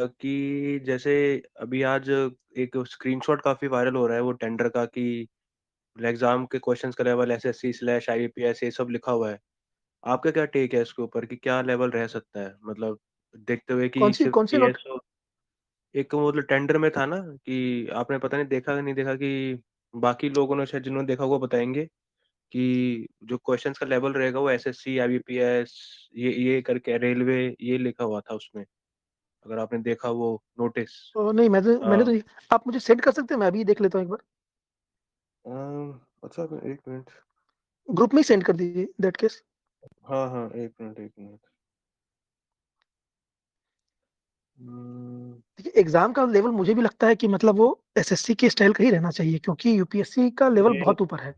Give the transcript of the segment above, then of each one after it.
कि जैसे अभी आज एक स्क्रीनशॉट काफ़ी वायरल हो रहा है वो टेंडर का कि एग्ज़ाम के क्वेश्चंस का लेवल एसएससी/आईबीपीएस ये सब लिखा हुआ है। आपका क्या टेक है इसके ऊपर कि क्या लेवल रह सकता है? मतलब देखते हुए कि सिर्फ़ कौन सी नोट? एएसओ एक मतलब टेंडर में था ना कि आपने पता नहीं देखा कि नहीं देखा कि बाकी लोगों ने शायद जिन्होंने देखा होगा बताएँगे कि जो क्वेश्चंस का लेवल रहेगा वो एसएससी, आईबीपीएस ये करके रेलवे ये लिखा हुआ था उसमें, अगर आपने देखा वो नोटिस। नहीं, मैंने हाँ। तो आप मुझे सेंड कर सकते हैं, मैं अभी देख लेता हूँ एक बार। अच्छा 1 मिनट। ग्रुप में ही सेंड कर दीजिए दैट केस। हाँ, हाँ, 1 मिनट। हुँ, देखिए, एग्जाम का लेवल मुझे भी लगता है कि मतलब वो एसएससी के स्टाइल का ही रहना चाहिए, क्योंकि यूपीएससी का लेवल ये बहुत ऊपर है।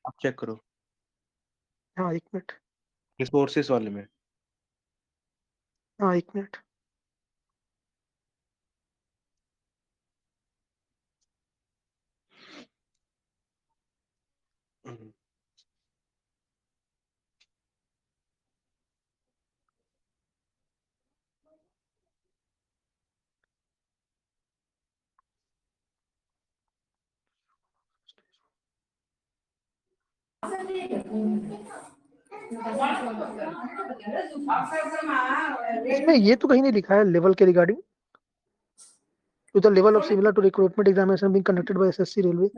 आप चेक करो, हाँ, 1 मिनट। रिसोर्सेज़ वाले में। हाँ, 1 मिनट। हुँ, इसमें ये तो कहीं नहीं लिखा है लेवल के regarding, to the level of similar to recruitment examination being conducted by SSC railway.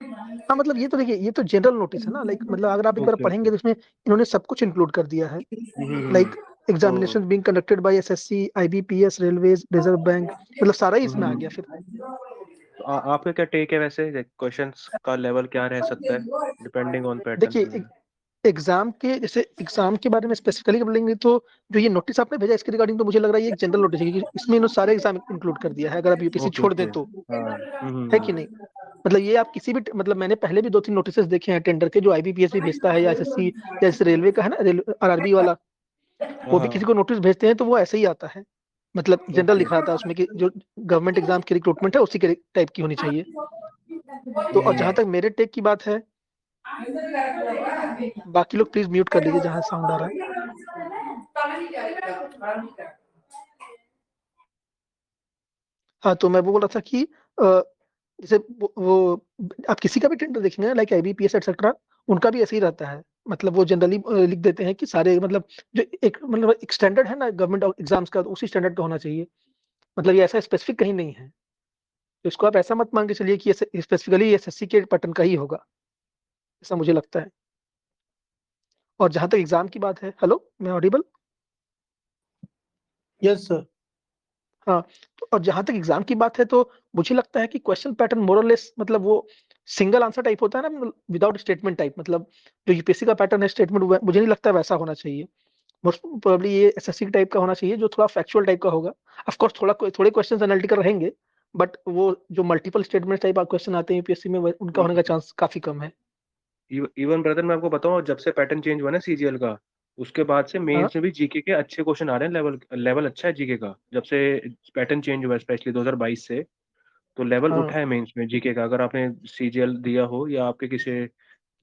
हाँ, मतलब ये तो देखिए, ये तो जनरल नोटिस है ना, लाइक मतलब अगर आप एक बार ओके, ओके। पढ़ेंगे तो इसमें इन्होंने सब कुछ इंक्लूड कर दिया है। हुँ। लाइक तो examination being conducted by SSC, IBPS, railways, reserve bank, मतलब सारा ही इसमें आ गया फिर। तो आपका क्या टेक है वैसे क्वेश्चंस का लेवल क्या रह सकता है? डिपेंडिंग ऑन पैटर्न देखिए, वगैरह। एग्जाम के जैसे एग्जाम के बारे में स्पेसिफिकली बोलेंगे तो जो ये नोटिस आपने भेजा इसके रिगार्डिंग तो मुझे लग रहा है ये एक जनरल नोटिस है, क्योंकि इसमें इन्होंने सारे एग्जाम इंक्लूड कर दिया है, अगर आप यूपीएससी ओके, छोड़ ओके। दें तो। हाँ। है कि नहीं? मतलब ये आप किसी भी मतलब मैंने पहले भी 2-3 नोटिसेस देखे हैं टेंडर के, जो आईबीपीएस भी भेजता है या एसएससी, या जैसे रेलवे का है ना, आरआरबी वाला, हाँ, वो भी हाँ। किसी को नोटिस भेजते हैं तो वो ऐसे ही आता है। मतलब जनरल ओके। लिखा आता है उसमें कि जो गवर्नमेंट एग्जाम की रिक्रूटमेंट है उसी के टाइप की होनी चाहिए। तो और जहां तक मेरे टेक की बात है, बाकी लोग प्लीज म्यूट कर लीजिए जहां साउंड आ रहा है। हाँ, तो मैं वो बोल रहा था कि जैसे आप किसी का भी टेंडर देखेंगे लाइक आईबीपीएस एटसेट्रा, उनका भी ऐसे ही रहता है। मतलब वो जनरली लिख देते हैं कि सारे मतलब जो एक स्टैंडर्ड है ना गवर्नमेंट एग्जाम्स का, तो उसी स्टैंडर्ड का होना चाहिए। मतलब ये ऐसा स्पेसिफिक कहीं नहीं है, तो इसको आप ऐसा मत मान के चलिए कि स्पेसिफिकली एसएससी के पैटर्न का ही होगा, ऐसा मुझे लगता है। और जहां तक एग्जाम की बात है, हेलो, मैं ऑडिबल? Yes sir. हाँ, तो और जहां तक एग्जाम की बात है तो मुझे लगता है कि क्वेश्चन पैटर्न मोर और लेस मतलब वो सिंगल आंसर टाइप होता है ना, विदाउट स्टेटमेंट टाइप, मतलब जो यूपीएससी का पैटर्न है स्टेटमेंट, मुझे नहीं लगता वैसा होना चाहिए। मोस्ट प्रोबेबली ये एसएससी टाइप का होना चाहिए, जो थोड़ा फैक्चुअल टाइप का होगा। ऑफ कोर्स थोड़े क्वेश्चंस एनालिटिकल रहेंगे, बट वो जो मल्टीपल स्टेटमेंट टाइप क्वेश्चन आते हैं यूपीएससी में, उनका होने का हुँ। चांस काफी कम है। इवन ब्रदर मैं आपको बताऊँ जब से पैटर्न चेंज हुआ ना सीजीएल का, उसके बाद से हाँ, मेंस में भी जीके के अच्छे क्वेश्चन आ रहे हैं, लेवल लेवल अच्छा है जीके का। जब से पैटर्न चेंज हुआ है स्पेशली 2022 से, तो लेवल हाँ, उठा है मेंस में जीके का। अगर आपने सीजीएल दिया हो या आपके किसी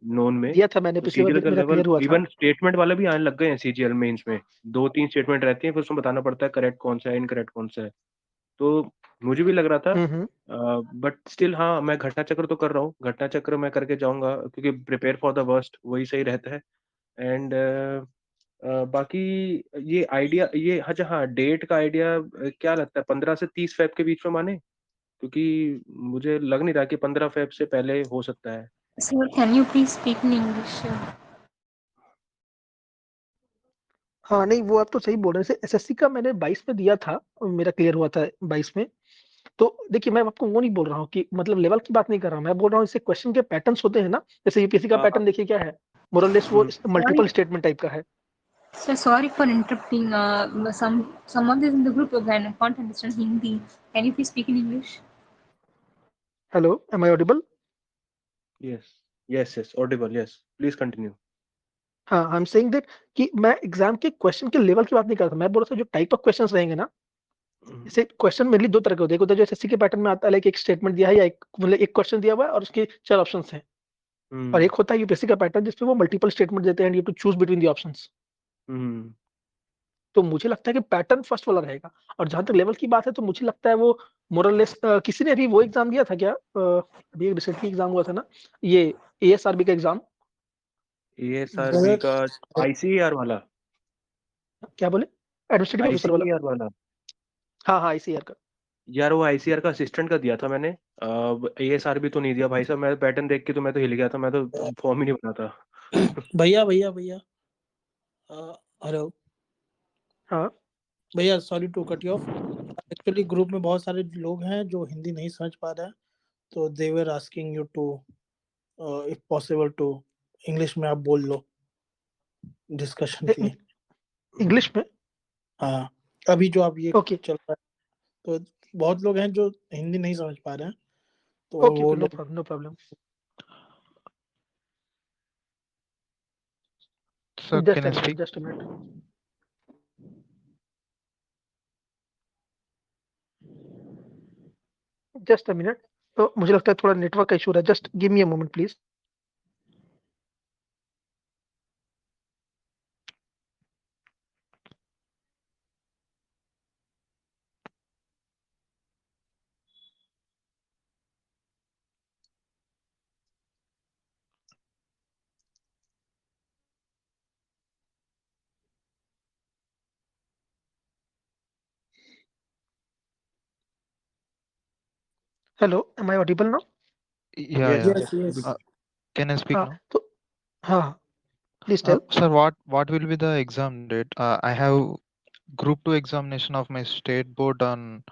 नोन में, दिया था मैंने तो पिछली बार, सीजीएल का मेरा लेवल क्लियर हुआ था। इवन स्टेटमेंट वाले भी आने लग गए हैं सीजीएल मेंस में। 2-3 स्टेटमेंट रहती हैं, फिर उसमें बताना पड़ता है करेक्ट कौन-सा है, इनकरेक्ट कौन-सा है। तो मुझे भी लग रहा था हम्म। बट स्टिल हाँ, मैं घटना चक्र तो कर रहा हूँ। घटना चक्र मैं करके जाऊँगा क्योंकि प्रिपेयर फॉर द वर्स्ट वही सही रहता है। एंड बाकी ये आइडिया ये अच्छा हाँ, डेट का आइडिया क्या लगता है 15 से 30 फ़ेब के बीच में माने? क्योंकि मुझे लग नहीं रहा कि 15 फ़ेब से पहले हो सकता है। Sir, can you please speak in English? हाँ, नहीं, वो आप तो सही बोल रहे हैं। जैसे एसएससी का मैंने 22 में दिया था, मेरा क्लियर हुआ था 22 में। तो देखिए, मैं आपको वो नहीं बोल रहा हूँ कि मतलब लेवल की बात नहीं कर रहा हूँ, मैं बोल रहा हूँ जैसे क्वेश्चन के पैटर्न्स होते हैं ना, जैसे यूपीएससी का हाँ, हाँ। पैटर्न देखिए क्या है, मोर और लेस वो हुँ। मल्टीपल Sorry, स्टेटमेंट टाइप का है। sir, sorry for interrupting. Some of this in the group can't understand Hindi. Can you please speak in English? Hello, am I audible? Yes, yes, yes, audible, yes. Please continue. हाँ, I am saying that कि मैं exam के question के level की बात नहीं कर रहा था, मैं बोल रहा था जो टाइप ऑफ क्वेश्चंस रहेंगे ना। हुँ, जैसे क्वेश्चन मेनली दो तरह के होते हैं, एक होता है जो एसएससी के पैटर्न में आता है, लाइक एक स्टेटमेंट दिया है या एक मतलब एक क्वेश्चन दिया हुआ है और उसके 4 ऑप्शंस हैं। और हुँ, एक होता है यूपीएससी का पैटर्न जिसमें वो मल्टीपल स्टेटमेंट देते हैं and you to choose between the options. हुँ। तो मुझे लगता है कि पैटर्न फर्स्ट वाला रहेगा। और जहाँ तक लेवल की बात है तो मुझे लगता है वो मोर और लेस किसी ने अभी वो एग्ज़ाम दिया था क्या? अभी एक रिसेंटली एग्ज़ाम हुआ था ना, ये एएसआरबी का एग्ज़ाम। एएसआरबी ब्रदर का आईसीएआर वाला क्या बोले? एडमिनिस्ट्रेटिव ऑफिसर वाला? आईसीएआर वाला हाँ, हाँ, आईसीएआर का। यार वो आईसीआर का असिस्टेंट का दिया था मैंने। एएसआरबी तो नहीं दिया भाई साहब, मैं पैटर्न देख के तो मैं तो हिल गया था, मैं तो फॉर्म ही नहीं बना था। भैया भैया भैया हेलो हाँ। भैया, sorry to cut you off. Actually group में बहुत सारे लोग हैं जो हिंदी नहीं समझ पा रहे हैं, तो they were asking you to if possible to English में आप बोल लो डिस्कशन के लिए। इंग्लिश में? हाँ, अभी जो आप ये ओके, चल रहा है, तो बहुत लोग हैं जो हिंदी नहीं समझ पा रहे हैं, तो ओके, वो ओके, नो लोग problem, no problem. So can just I a minute, speak? Just a minute, just a minute. तो मुझे लगता है थोड़ा नेटवर्क का इशू रहा है, just give me a moment please. Hello, am I audible now? Yeah, yes yeah. Yes yes yes Uh, can I speak हाँ, now? तो हाँ, please tell. Sir, what will be the exam date? I have Group 2 examination of my state board on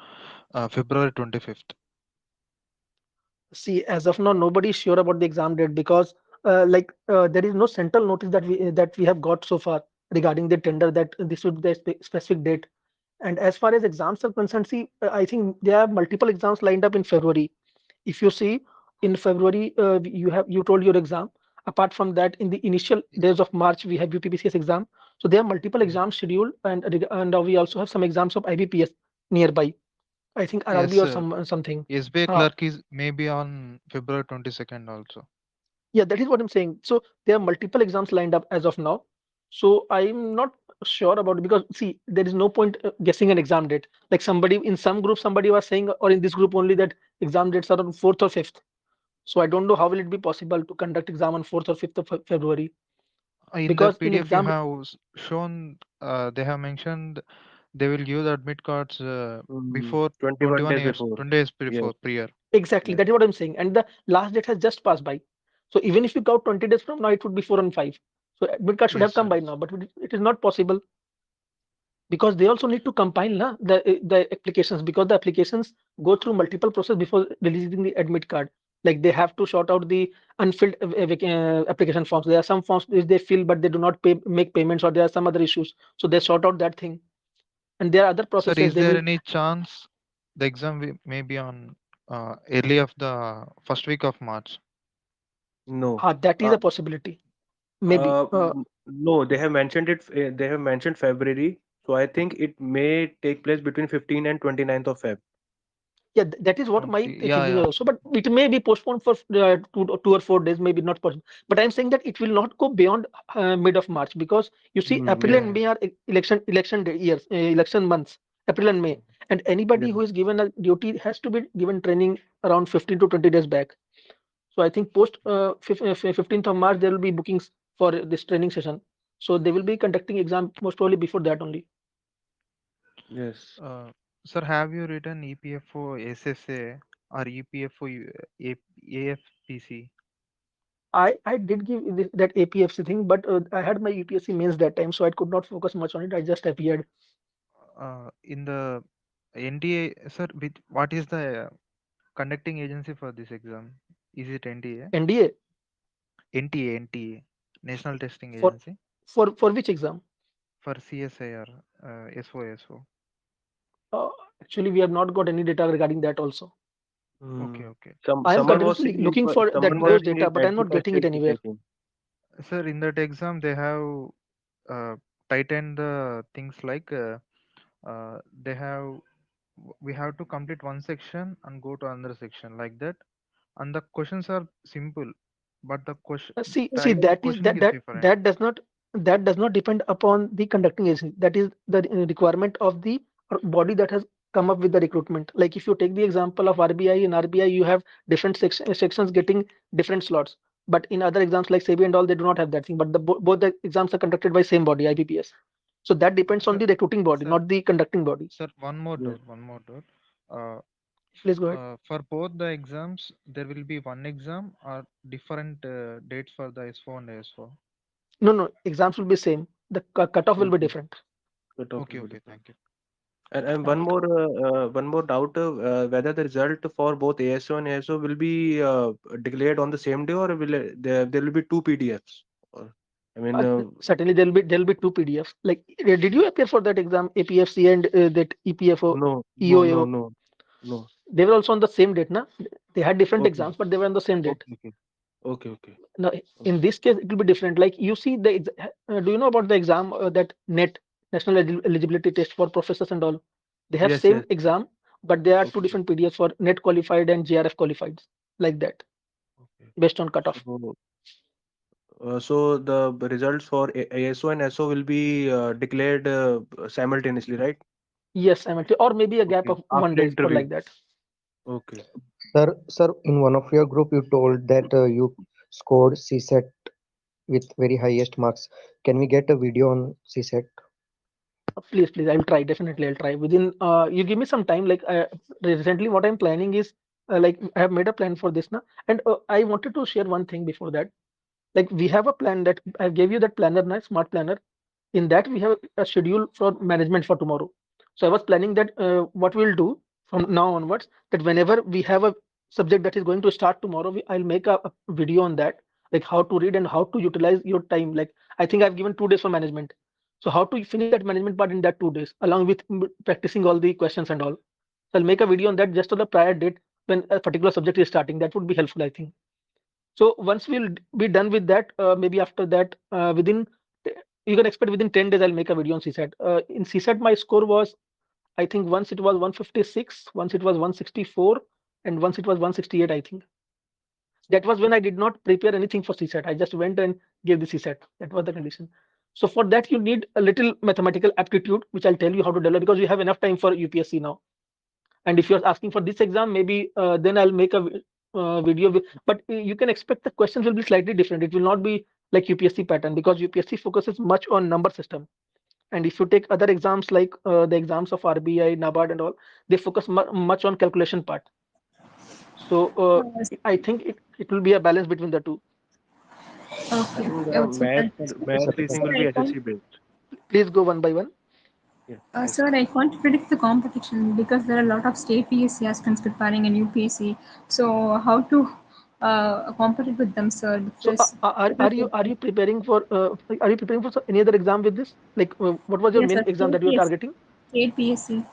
February 25th. See, as of now, nobody is sure about the exam date because, there is no central notice that we have got so far regarding the tender that this would be the specific date. And as far as exams are concerned, see, I think there are multiple exams lined up in February. If you see, in February, you told your exam. Apart from that, in the initial days of March, we have UPPCS exam. So there are multiple exams scheduled, and we also have some exams of IBPS nearby. I think Yes, RRB or sir. something. SBI Uh, clerk is maybe on February 22nd also. Yeah, that is what I'm saying. So there are multiple exams lined up as of now. So I'm not sure about it because see, there is no point guessing an exam date. Like somebody in some group, somebody was saying, or in this group only that exam dates are on 4th or 5th. So I don't know how will it be possible to conduct exam on 4th or 5th of February In because that in PDF you exam, have shown, they have mentioned they will give the admit cards before 21 21 days years, before. 20 days Yes before prior. exactly, yes that is what I'm saying. And the last date has just passed by. So even if you count 20 days from now, it would be 4 and 5. So admit card should have Yes, come sir. by now, but it is not possible. Because they also need to compile the applications because the applications go through multiple process before releasing the admit card. Like they have to sort out the unfilled application forms. There are some forms which they fill but they do not make payments, or there are some other issues, so they sort out that thing. And there are other Sir, processes is they there will. any chance the exam may be on early of the first week of March? no That is uh, a possibility, maybe. no, they have mentioned it, they have mentioned February, so I think it may take place between 15 and 29th of Feb. Yeah, that is what my 20, yeah, thinking is yeah. also, but it may be postponed for 2 or 4 days, maybe not possible. But I'm saying that it will not go beyond mid of March because you see, April Yes and May are years, election months, April and May, and anybody yes who is given a duty has to be given training around 15 to 20 days back. So I think post 15th of March there will be bookings for this training session. So they will be conducting exam most probably before that only. yes Uh, Sir, have you written EPFO SSA or EPFO AFPC? I did give that APFC thing, but I had my UPSC mains that time, so I could not focus much on it. I just appeared. In the NTA, sir, what is the conducting agency for this exam? Is it NTA? NDA NTA, National Testing for Agency for which exam? for CSIR SO. Uh, Actually, we have not got any data regarding that also. Okay, Hmm. okay. I am Someone was continuously saying looking for In someone that was that, those saying data, it but I'm not getting it anywhere. taking. sir, in that exam they have tightened the things like they have we have to complete one section and go to another section like that, and the questions are simple, but the question See, type of that is questioning is different. that does not. that does not depend upon the conducting agency. That is the requirement of the body that has come up with the recruitment. Like if you take the example of RBI, in RBI you have different sections getting different slots. But in other exams like SEBI and all, they do not have that thing. But both the exams are conducted by same body, IBPS. So that depends on Sir, the recruiting body, sir, not the conducting body. sir, one more Yes. doubt, one more doubt. Uh, Please go ahead. for both the exams, there will be one exam or different dates for the S4 and S4. No, no, exams will be same. The cutoff will be Okay. different. Cut-off Okay, will be okay, different. thank you. And Thank you. one more doubt, whether the result for both ASO and ASO will be declared on the same day, or there will be two PDFs? Or, I mean, Certainly there'll be two PDFs. Like, did you appear for that exam, APFC and that EPFO, no, no, no, EOAO? no, no. They were also on the same date, na? They had different Okay, exams, but they were on the same date. okay, okay, okay, okay, Now, okay. in this case, it will be different. Like you see, do you know about the exam that NET, National Eligibility Test for professors and all? They have Yes, same yes. exam, but there are two Okay, different PDFs for NET qualified and JRF qualified, like that, okay. based on cutoff. So the results for ASO and SO will be declared simultaneously, right? Yes, I'm actually, or maybe a gap Okay. of one After day for interview. like that. Okay. Sir, in one of your group, you told that you scored CSET with very highest marks. Can we get a video on CSET? Please, I'll try. Definitely, I'll try. Within, you give me some time. Like, recently, what I'm planning is, like, I have made a plan for this now, and I wanted to share one thing before that. Like, we have a plan that I gave you that planner, now, smart planner. In that, we have a schedule for management for tomorrow. So I was planning that what we'll do from now onwards, that whenever we have a subject that is going to start tomorrow, I'll make a video on that, like how to read and how to utilize your time. Like, I think I've given 2 days for management. So how to finish that management part in that 2 days, along with practicing all the questions and all. So I'll make a video on that just on the prior date when a particular subject is starting. That would be helpful, I think. So once we'll be done with that, maybe after that, you can expect within 10 days I'll make a video on CSAT. In CSAT, my score was, I think once it was 156, once it was 164, and once it was 168, I think. That was when I did not prepare anything for CSAT. I just went and gave the CSAT. That was the condition. So for that, you need a little mathematical aptitude, which I'll tell you how to develop, because you have enough time for UPSC now. And if you're asking for this exam, maybe then I'll make a video. But you can expect the questions will be slightly different. It will not be like UPSC pattern, because UPSC focuses much on number system. And if you take other exams like the exams of RBI, NABARD and all, they focus much on calculation part. So I think it will be a balance between the two. I Okay. think So that's math Sir, reasoning sir, will be I SSC can't. based. Please go one by one. Yeah. Thanks. Sir, I can't predict the competition because there are a lot of state PSC aspirants preparing and UPSC. So how to compete with them, sir? So Because are you preparing for any other exam with this? Like what was your yes, main sir, exam that state you are PSC, targeting? state PSC,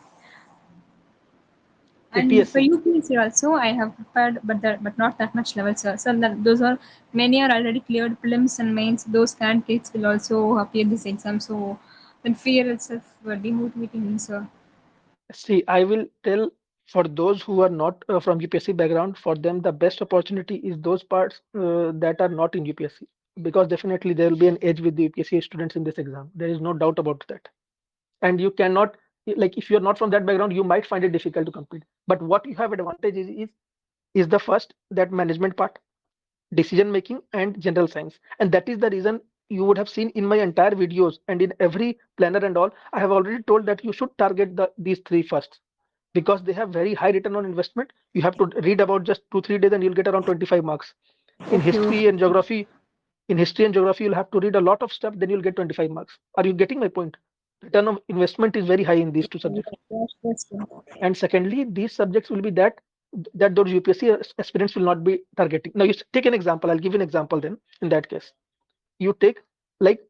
and for APSC. UPSC also I have prepared, but not that much level, sir. So that those are many are already cleared prelims and mains. Those candidates will also appear this exam. So then fear itself demotivating me, sir. See, I will tell, for those who are not from UPSC background, for them the best opportunity is those parts that are not in UPSC, because definitely there will be an edge with the UPSC students in this exam. There is no doubt about that. And you cannot, like, if you're not from that background, you might find it difficult to compete. But what you have advantage is the first, that management part, decision making, and general science. And that is the reason you would have seen in my entire videos and in every planner and all, I have already told that you should target these three first, because they have very high return on investment. You have to read about just 2 3 days and you'll get around 25 marks. In Okay, okay. history and geography, you'll have to read a lot of stuff, then you'll get 25 marks. Are you getting my point? Return of investment is very high in these two subjects. Yes, yes, sir. And secondly, these subjects will be that those UPSC aspirants will not be targeting. Now, take an example. I'll give you an example then. In that case, you take, like,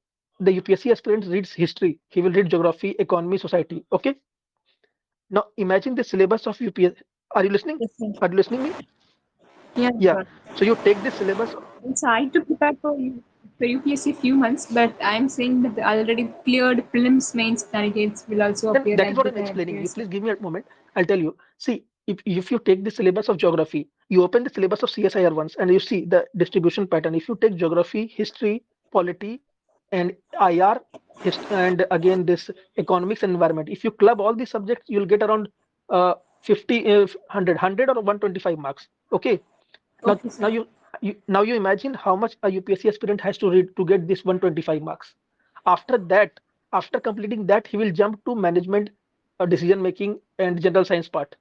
the UPSC aspirant reads history. He will read geography, economy, society. Okay. Now, imagine the syllabus of UPSC. Are you listening? Yes, sir. Are you listening me? Yes, Yeah. sir. So you take this syllabus. And so I had to prepare for UPSC few months, but I'm saying that the already cleared prelims mains candidates will also Then appear that is like what the I'm explaining you. candidates. Please give me a moment. I'll tell you. See, if you take the syllabus of geography, you open the syllabus of CSIR once and you see the distribution pattern. If you take geography, history, polity, and IR, and again this economics and environment. If you club all these subjects, you'll get around 50, 100 or 125 marks. Okay. Now, Okay, sir. now you imagine how much a UPSC aspirant has to read to get this 125 marks. After that, after completing that, he will jump to management, decision making, and general science part.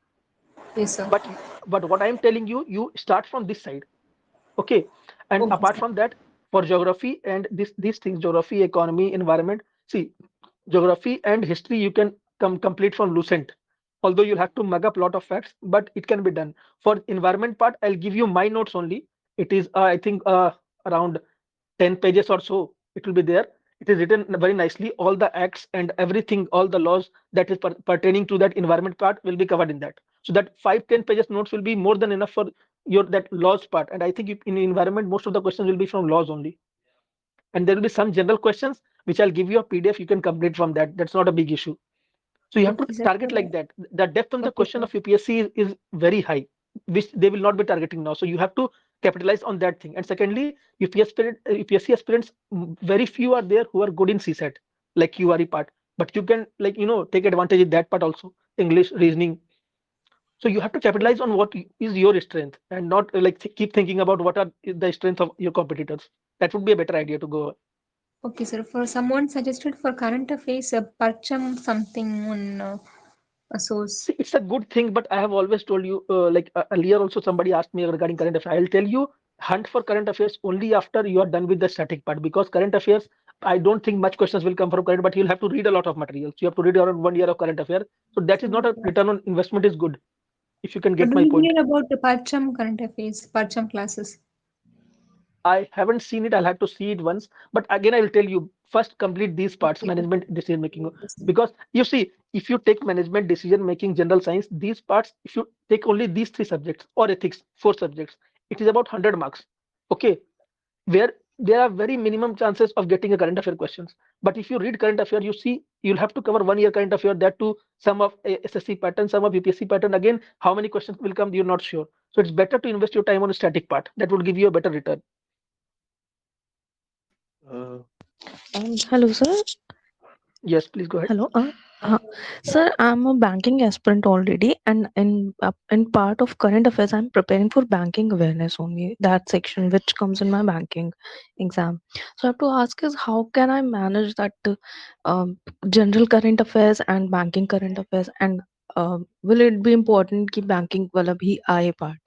Yes, sir. But but what I'm telling you, you start from this side. Okay. And Okay, apart sir. from that, for geography and these things, geography, economy, environment. See, geography and history you can complete from Lucent. Although you'll have to mug up a lot of facts, but it can be done. For environment part, I'll give you my notes only. It is I think around 10 pages or so. It will be there. It is written very nicely. All the acts and everything, all the laws that is pertaining to that environment part will be covered in that. So that 5-10 pages notes will be more than enough for your that laws part. And I think in environment, most of the questions will be from laws only. And there will be some general questions which I'll give you a PDF. You can complete from that. That's not a big issue. So you have to Okay, sir. target like that. The depth of the Okay, question sir. of UPSC is very high, which they will not be targeting now. So you have to capitalize on that thing. And secondly, UPSC aspirants, very few are there who are good in CSAT, like QRE part. But you can take advantage of that part also, English, reasoning. So you have to capitalize on what is your strength and not keep thinking about what are the strengths of your competitors. That would be a better idea to go. Okay, sir. For someone suggested for current affairs, Parcham something on a source. See, it's a good thing, but I have always told you, earlier also somebody asked me regarding current affairs. I'll tell you, hunt for current affairs only after you are done with the static part, because current affairs, I don't think much questions will come from current, but you'll have to read a lot of materials. You have to read around 1 year of current affair. So that is not a return on investment is good, if you can But get do my you point. hear about the Parcham current affairs, Parcham classes? I haven't seen it. I'll have to see it once. But again, I will tell you first complete these parts, Okay, management decision making. okay, sir. Because you see, if you take management decision making, general science, these parts, if you take only these 3 subjects or ethics, 4 subjects, it is about 100 marks. Okay. Where there are very minimum chances of getting a current affair questions. But if you read current affair, you see you'll have to cover 1 year current affair, that too, some of SSC pattern, some of UPSC pattern. Again, how many questions will come, you're not sure. So it's better to invest your time on a static part. That would give you a better return. Uh, Hello, sir. Yes, please go ahead. Hello. Sir, I'm a banking aspirant already, and in part of current affairs, I'm preparing for banking awareness only. That section which comes in my banking exam. So I have to ask is how can I manage that um, general current affairs and banking current affairs, and will it be important कि banking वाला भी आए part?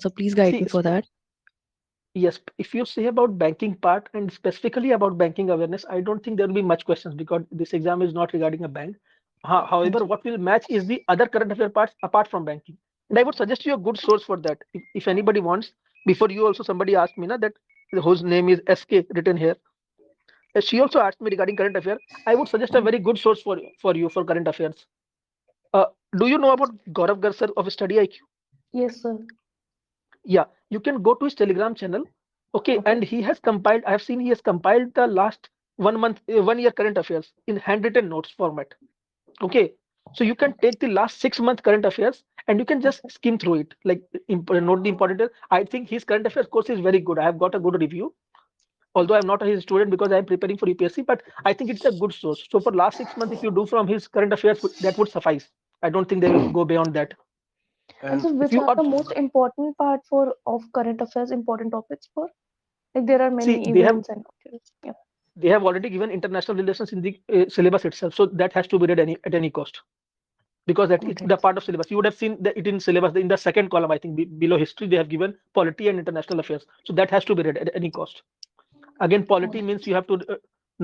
So please guide See, me for that. yes, if you say about banking part and specifically about banking awareness, I don't think there will be much questions because this exam is not regarding a bank. However, Okay. what will match is the other current affair parts apart from banking. And I would suggest you a good source for that. If anybody wants, before you also somebody asked me na, that whose name is SK written here. She also asked me regarding current affair. I would suggest a very good source for you for current affairs. Uh, do you know about Gaurav Garsar of Study IQ? Yes, sir. Yeah, you can go to his Telegram channel. Okay, Okay. and he has compiled, I have seen he has compiled the last 1 month, 1 year current affairs in handwritten notes format. Okay, so you can take the last 6 month current affairs and you can just Okay. skim through it. Like, note the important. I think his current affairs course is very good. I have got a good review. Although I'm not his student because I'm preparing for UPSC, but I think it's a good source. So for last 6 months, if you do from his current affairs, that would suffice. I don't think they will go beyond that. And and so, If which you are are the most important part for of current affairs, important topics for? Like there are see, many events and okay. Yeah. they have already given international relations in the syllabus itself, so that has to be read at any cost, because that is Okay. the part of syllabus. You would have seen it in syllabus in the second column. I think below history they have given polity and international affairs, so that has to be read at any cost. Again, polity Okay. means you have to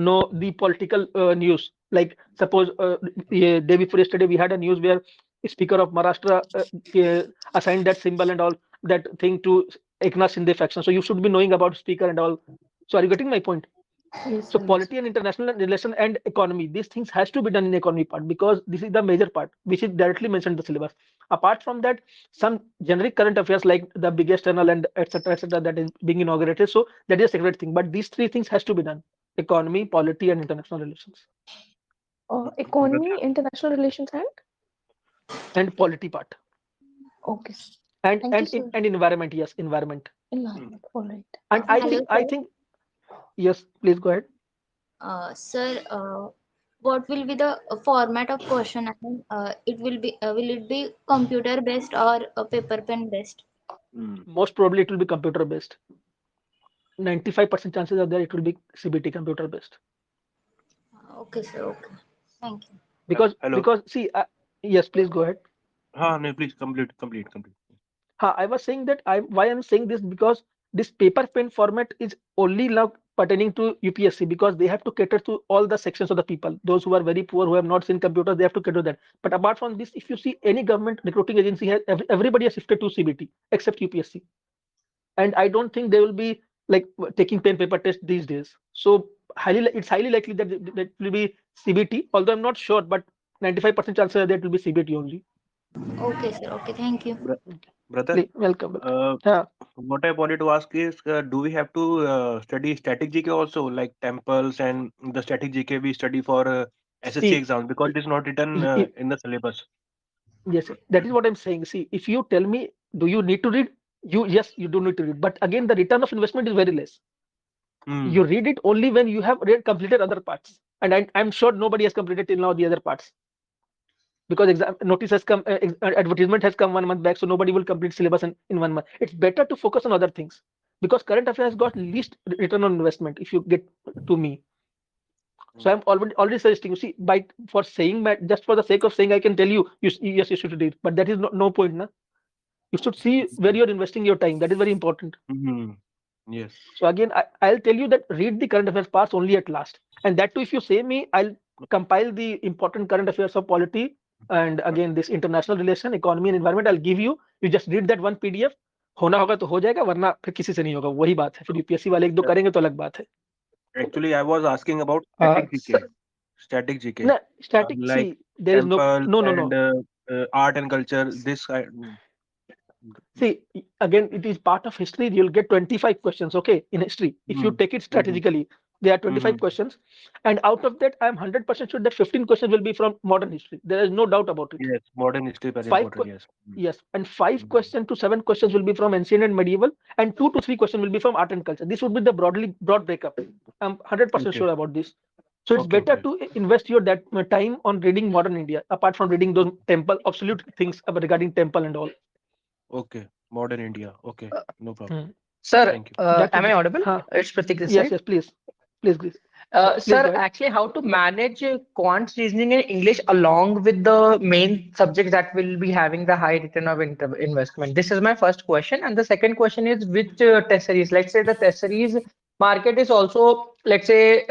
know the political news. Like suppose day before yesterday we had a news where Speaker of Maharashtra assigned that symbol and all that thing to Eknath Shinde faction. So you should be knowing about speaker and all. So are you getting my point? Yes, So sir. Yes. polity and international relation and economy, these things has to be done in economy part because this is the major part which is directly mentioned in the syllabus. Apart from that, some generic current affairs like the biggest tunnel and etc that is being inaugurated. So that is a separate thing. But these 3 things has to be done: economy, polity, and international relations, but Economy, international relations, and polity part, okay. and Thank you, and sir. and environment. Yes, environment. Environment. All right. And I Hello, think sir. yes. Please go ahead. Sir, what will be the format of question? I mean, will it be computer based or paper pen based? Most probably it will be computer based. 95% chances are there it will be CBT computer based. Okay, sir. Okay. Thank you. Hello. Because see, yes, please go ahead. No, please complete. I was saying that why I'm saying this because this paper pen format is only now pertaining to UPSC because they have to cater to all the sections of the people. Those who are very poor, who have not seen computers, they have to cater to that. But apart from this, if you see any government recruiting agency has everybody has shifted to CBT except UPSC, and I don't think they will be like taking pen paper test these days. So it's highly likely that that will be CBT. Although I'm not sure, but 95% chances are that it will be CBT only. Okay, sir. Okay. Thank you. Brother, Please, welcome. Yeah. what I wanted to ask is, do we have to study static GK also, like temples and the static GK we study for SSC See, exams, because it is not written in the syllabus. yes, that is what I'm saying. See, if you tell me, do you need to read? Yes, you do need to read. But again, the return of investment is very less. You read it only when you have completed other parts. And I'm sure nobody has completed till now the other parts. Because notice has come, advertisement has come 1 month back, so nobody will complete syllabus in 1 month. It's better to focus on other things. Because current affairs got least return on investment, if you get to me. So I'm already suggesting. You see, for saying that, just for the sake of saying, I can tell you, yes, you should read. But that is no point, na. You should see where you're investing your time. That is very important. Yes. So again, I'll tell you that read the current affairs parts only at last. And that too, if you say me, I'll compile the important current affairs of polity and again this international relation, economy and environment. I'll give you. You just read that one PDF. होना होगा तो हो जाएगा, वरना फिर किसी से नहीं होगा. वही बात है. फिर यूपीएससी वाले एक दो करेंगे तो अलग बात है. Actually, I was asking about static GK. Static GK. No, static. Like See, there is no. Art and culture. This See, again, it is part of history. You'll get 25 questions, okay, in history. If you take it strategically, there are 25 questions. And out of that, I'm 100% sure that 15 questions will be from modern history. There is no doubt about it. Yes, modern history very important, yes. Yes, and 5 questions to 7 questions will be from ancient and medieval, and 2 to 3 questions will be from art and culture. This would be the broad breakup. I'm 100% sure about this. So it's better to invest your time on reading modern India, apart from reading those obsolete things regarding temple and all. Okay, modern India. Okay, no problem. Sir, Thank you. am I audible? It's Pratik this side. Yes, please. Please. Sir, actually, how to manage quant reasoning in English along with the main subjects that will be having the high return of investment? This is my first question. And the second question is which test series? Let's say the test series market is also, let's say,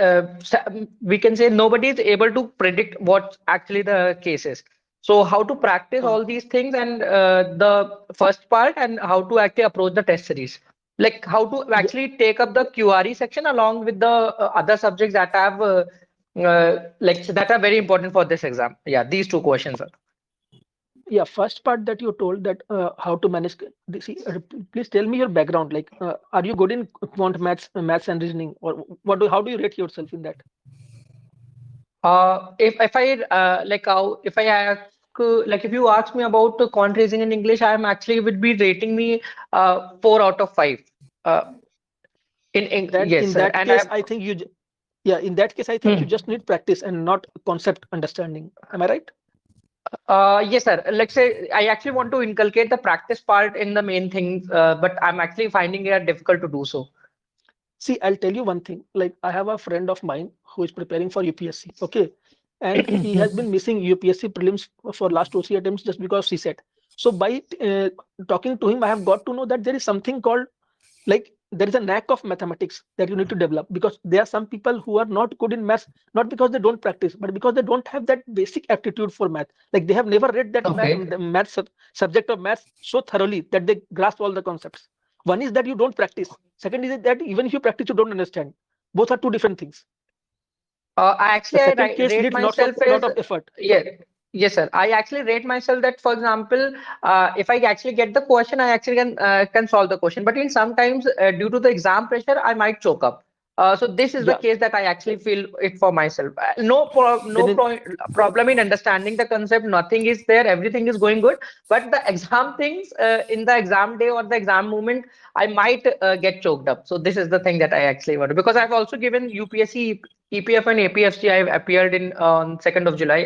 we can say nobody is able to predict what actually the case is. So how to practice all these things and the first part and how to actually approach the test series. Like how to actually take up the QRE section along with the other subjects that have that are very important for this exam. Yeah, these two questions are. Yeah, first part that you told that how to manage. Please tell me your background. Like, are you good in quant maths and reasoning, or how do you rate yourself in that? If you ask me about quant reasoning in English, I am actually would be rating me 4 out of 5. In that case, I think you just need practice and not concept understanding. Am I right? Yes, sir. Let's say I actually want to inculcate the practice part in the main thing, but I'm actually finding it difficult to do so. See, I'll tell you one thing. Like, I have a friend of mine who is preparing for UPSC. Okay. And he has been missing UPSC prelims for last 2 or 3 attempts just because he said. So by talking to him, I have got to know that there is something called, like, there is a knack of mathematics that you need to develop, because there are some people who are not good in maths, not because they don't practice, but because they don't have that basic aptitude for math. Like, they have never read that subject of maths so thoroughly that they grasp all the concepts. One is that you don't practice. Second is that even if you practice, you don't understand. Both are two different things. I rate myself a lot of effort. Yes, sir. I actually rate myself that, for example, if I actually get the question, I actually can solve the question. But in sometimes, due to the exam pressure, I might choke up. So this is the Yeah. case that I actually feel it for myself. Problem in understanding the concept. Nothing is there. Everything is going good. But the exam things in the exam day or the exam moment, I might get choked up. So this is the thing that I actually want to, because I've also given UPSC, EPF, and APFG. I've appeared in on 2nd of July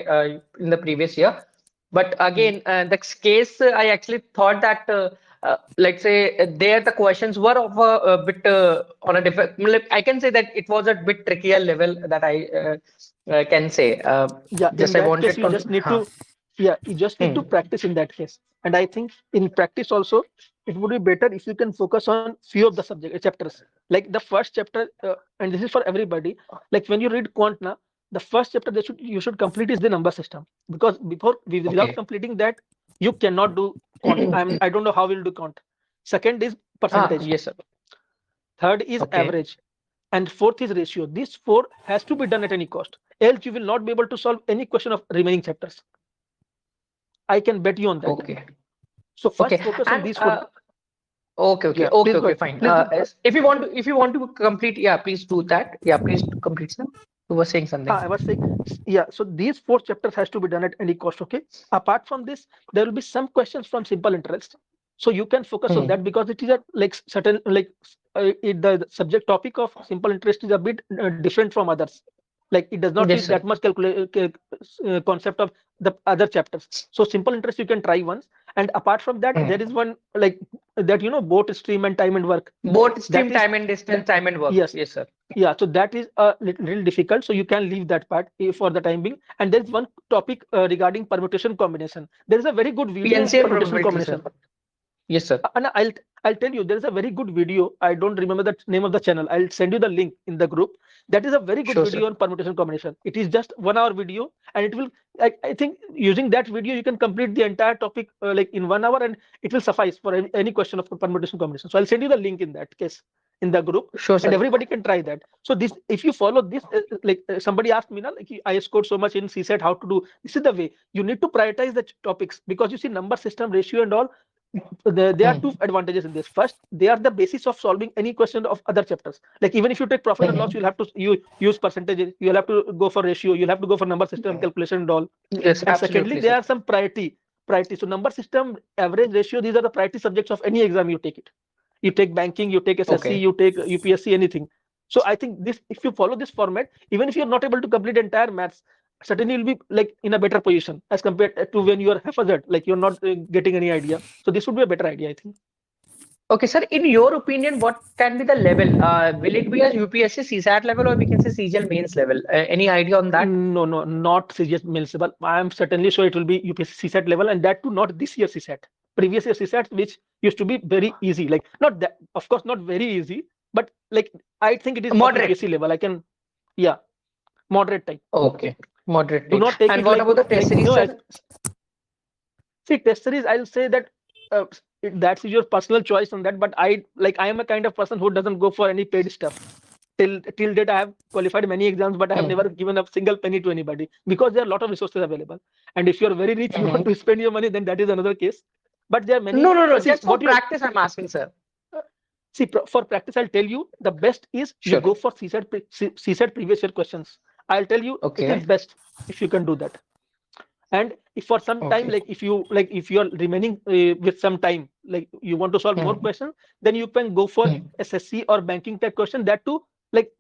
in the previous year. But again, the case I actually thought that. Let's say there the questions were of a bit on a different. I can say that it was a bit trickier level that I can say. Yeah, in Just I that case, wanted you just need to, you just need to practice in that case. And I think in practice also, it would be better if you can focus on few of the subject chapters. Like the first chapter, and this is for everybody. Like when you read quant now, the first chapter that you should complete is the number system, because without completing that, you cannot do quant. I don't know how we'll do quant. Second is percentage. Yes, sir. Third is average. And fourth is ratio. These four has to be done at any cost. Else you will not be able to solve any question of remaining chapters. I can bet you on that. Okay. So first focus on these four. Okay, fine. If you want to complete, please do that. Please complete, sir. You were saying something. I was saying, so these four chapters has to be done at any cost. Okay. Apart from this, there will be some questions from simple interest. So you can focus on that, because it is certain the subject topic of simple interest is a bit different from others. Like it does not teach that much concept of the other chapters. So simple interest you can try once, and apart from that, there is one boat stream and time and work. Boat stream, time and distance, time and work. Yes, sir. Yeah, so that is a little difficult. So you can leave that part for the time being. And there is one topic regarding permutation combination. There is a very good video on permutation combination. Yes, sir. And I'll tell you, there is a very good video. I don't remember the name of the channel. I'll send you the link in the group. That is a very good video on permutation combination. It is just 1 hour video, and it will, I think, using that video, you can complete the entire topic in 1 hour, and it will suffice for any question of permutation combination. So I'll send you the link in that case in the group, and everybody can try that. So this, if you follow this, somebody asked me now, I scored so much in CSAT, how to do? This is the way you need to prioritize the topics, because you see number system, ratio, and all. There are two advantages in this. First, they are the basis of solving any question of other chapters. Like even if you take profit and loss, you'll have to use percentages. You'll have to go for ratio. You'll have to go for number system calculation and all. Yes, and secondly, there are some priority. So number system, average, ratio, these are the priority subjects of any exam you take it. You take banking, you take SSC, you take UPSC, anything. So I think this, if you follow this format, even if you're not able to complete entire maths, certainly you'll be in a better position as compared to when you are haphazard, you're not getting any idea. So this would be a better idea, I think. Okay, sir. In your opinion, what can be the level? Will it be a UPSC CSAT level, or we can say CGL mains level? Any idea on that? No, not CGL mains level. I am certainly sure it will be UPSC CSAT level, and that too not this year CSAT. Previous year CSAT, which used to be very easy. Not that, of course, not very easy, but I think it is moderate UPSC level. Moderate type. Okay. Moderate. Do not take and it what about the test series? See, test series, I'll say that that's your personal choice on that. But I am a kind of person who doesn't go for any paid stuff. Till date, I have qualified many exams, but I have never given a single penny to anybody, because there are a lot of resources available. And if you're very rich, you want to spend your money, then that is another case. But there are many. No. Just for practice, I'm asking, sir. See, for practice, I'll tell you the best is you go for CSAT previous year questions. I'll tell you it is best if you can do that. And if for some time, if you are remaining with some time, you want to solve more questions, then you can go for SSC or banking type question. That too,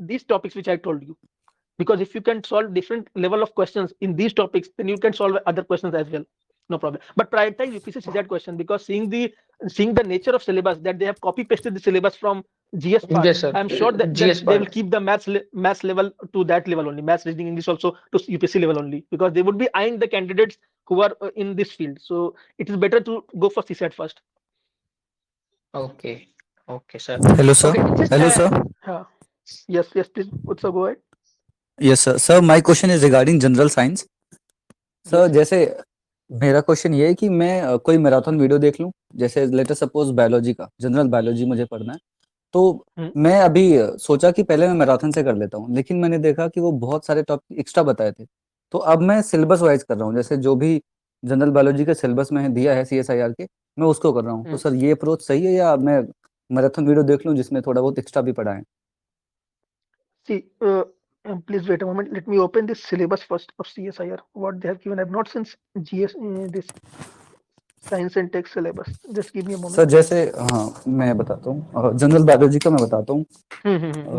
these topics which I told you. Because if you can solve different level of questions in these topics, then you can solve other questions as well. No problem. But prioritize UPSC CSAT question, because seeing the nature of syllabus, that they have copy pasted the syllabus from GS part. Yes, sir. I'm sure that they will keep the maths level to that level only. Maths, reading, English also to UPSC level only, because they would be eyeing the candidates who are in this field. So it is better to go for CSAT first. Okay, sir. Hello, sir. Hello, sir. Yes, please. Utsav, go ahead. Yes, sir. Sir, my question is regarding general science. Sir जैसे मेरा question ये है कि मैं कोई marathon video देख लूं, जैसे लेटर सपोज बायोलॉजी का, जनरल बायोलॉजी मुझे पढ़ना है, तो मैं अभी सोचा कि पहले मैं मैराथन से कर लेता हूं, लेकिन मैंने देखा कि वो बहुत सारे टॉपिक एक्स्ट्रा बताए थे, तो अब मैं सिलेबस वाइज कर रहा हूं, जैसे जो भी जनरल बायोलॉजी के सिलेबस में दिया है CSIR के, मैं उसको कर रहा हूं। तो सर ये अप्रोच सही है, या मैं मैराथन वीडियो देख लूं जिसमें थोड़ा बहुत एक्स्ट्रा भी पढ़ाएं? See, please wait a moment. Let me open this syllabus first of CSIR. What they have given. I've not seen GS this science and tech syllabus. Just give me a sir moment. जैसे हाँ मैं बताता हूँ general biology का मैं बताता हूँ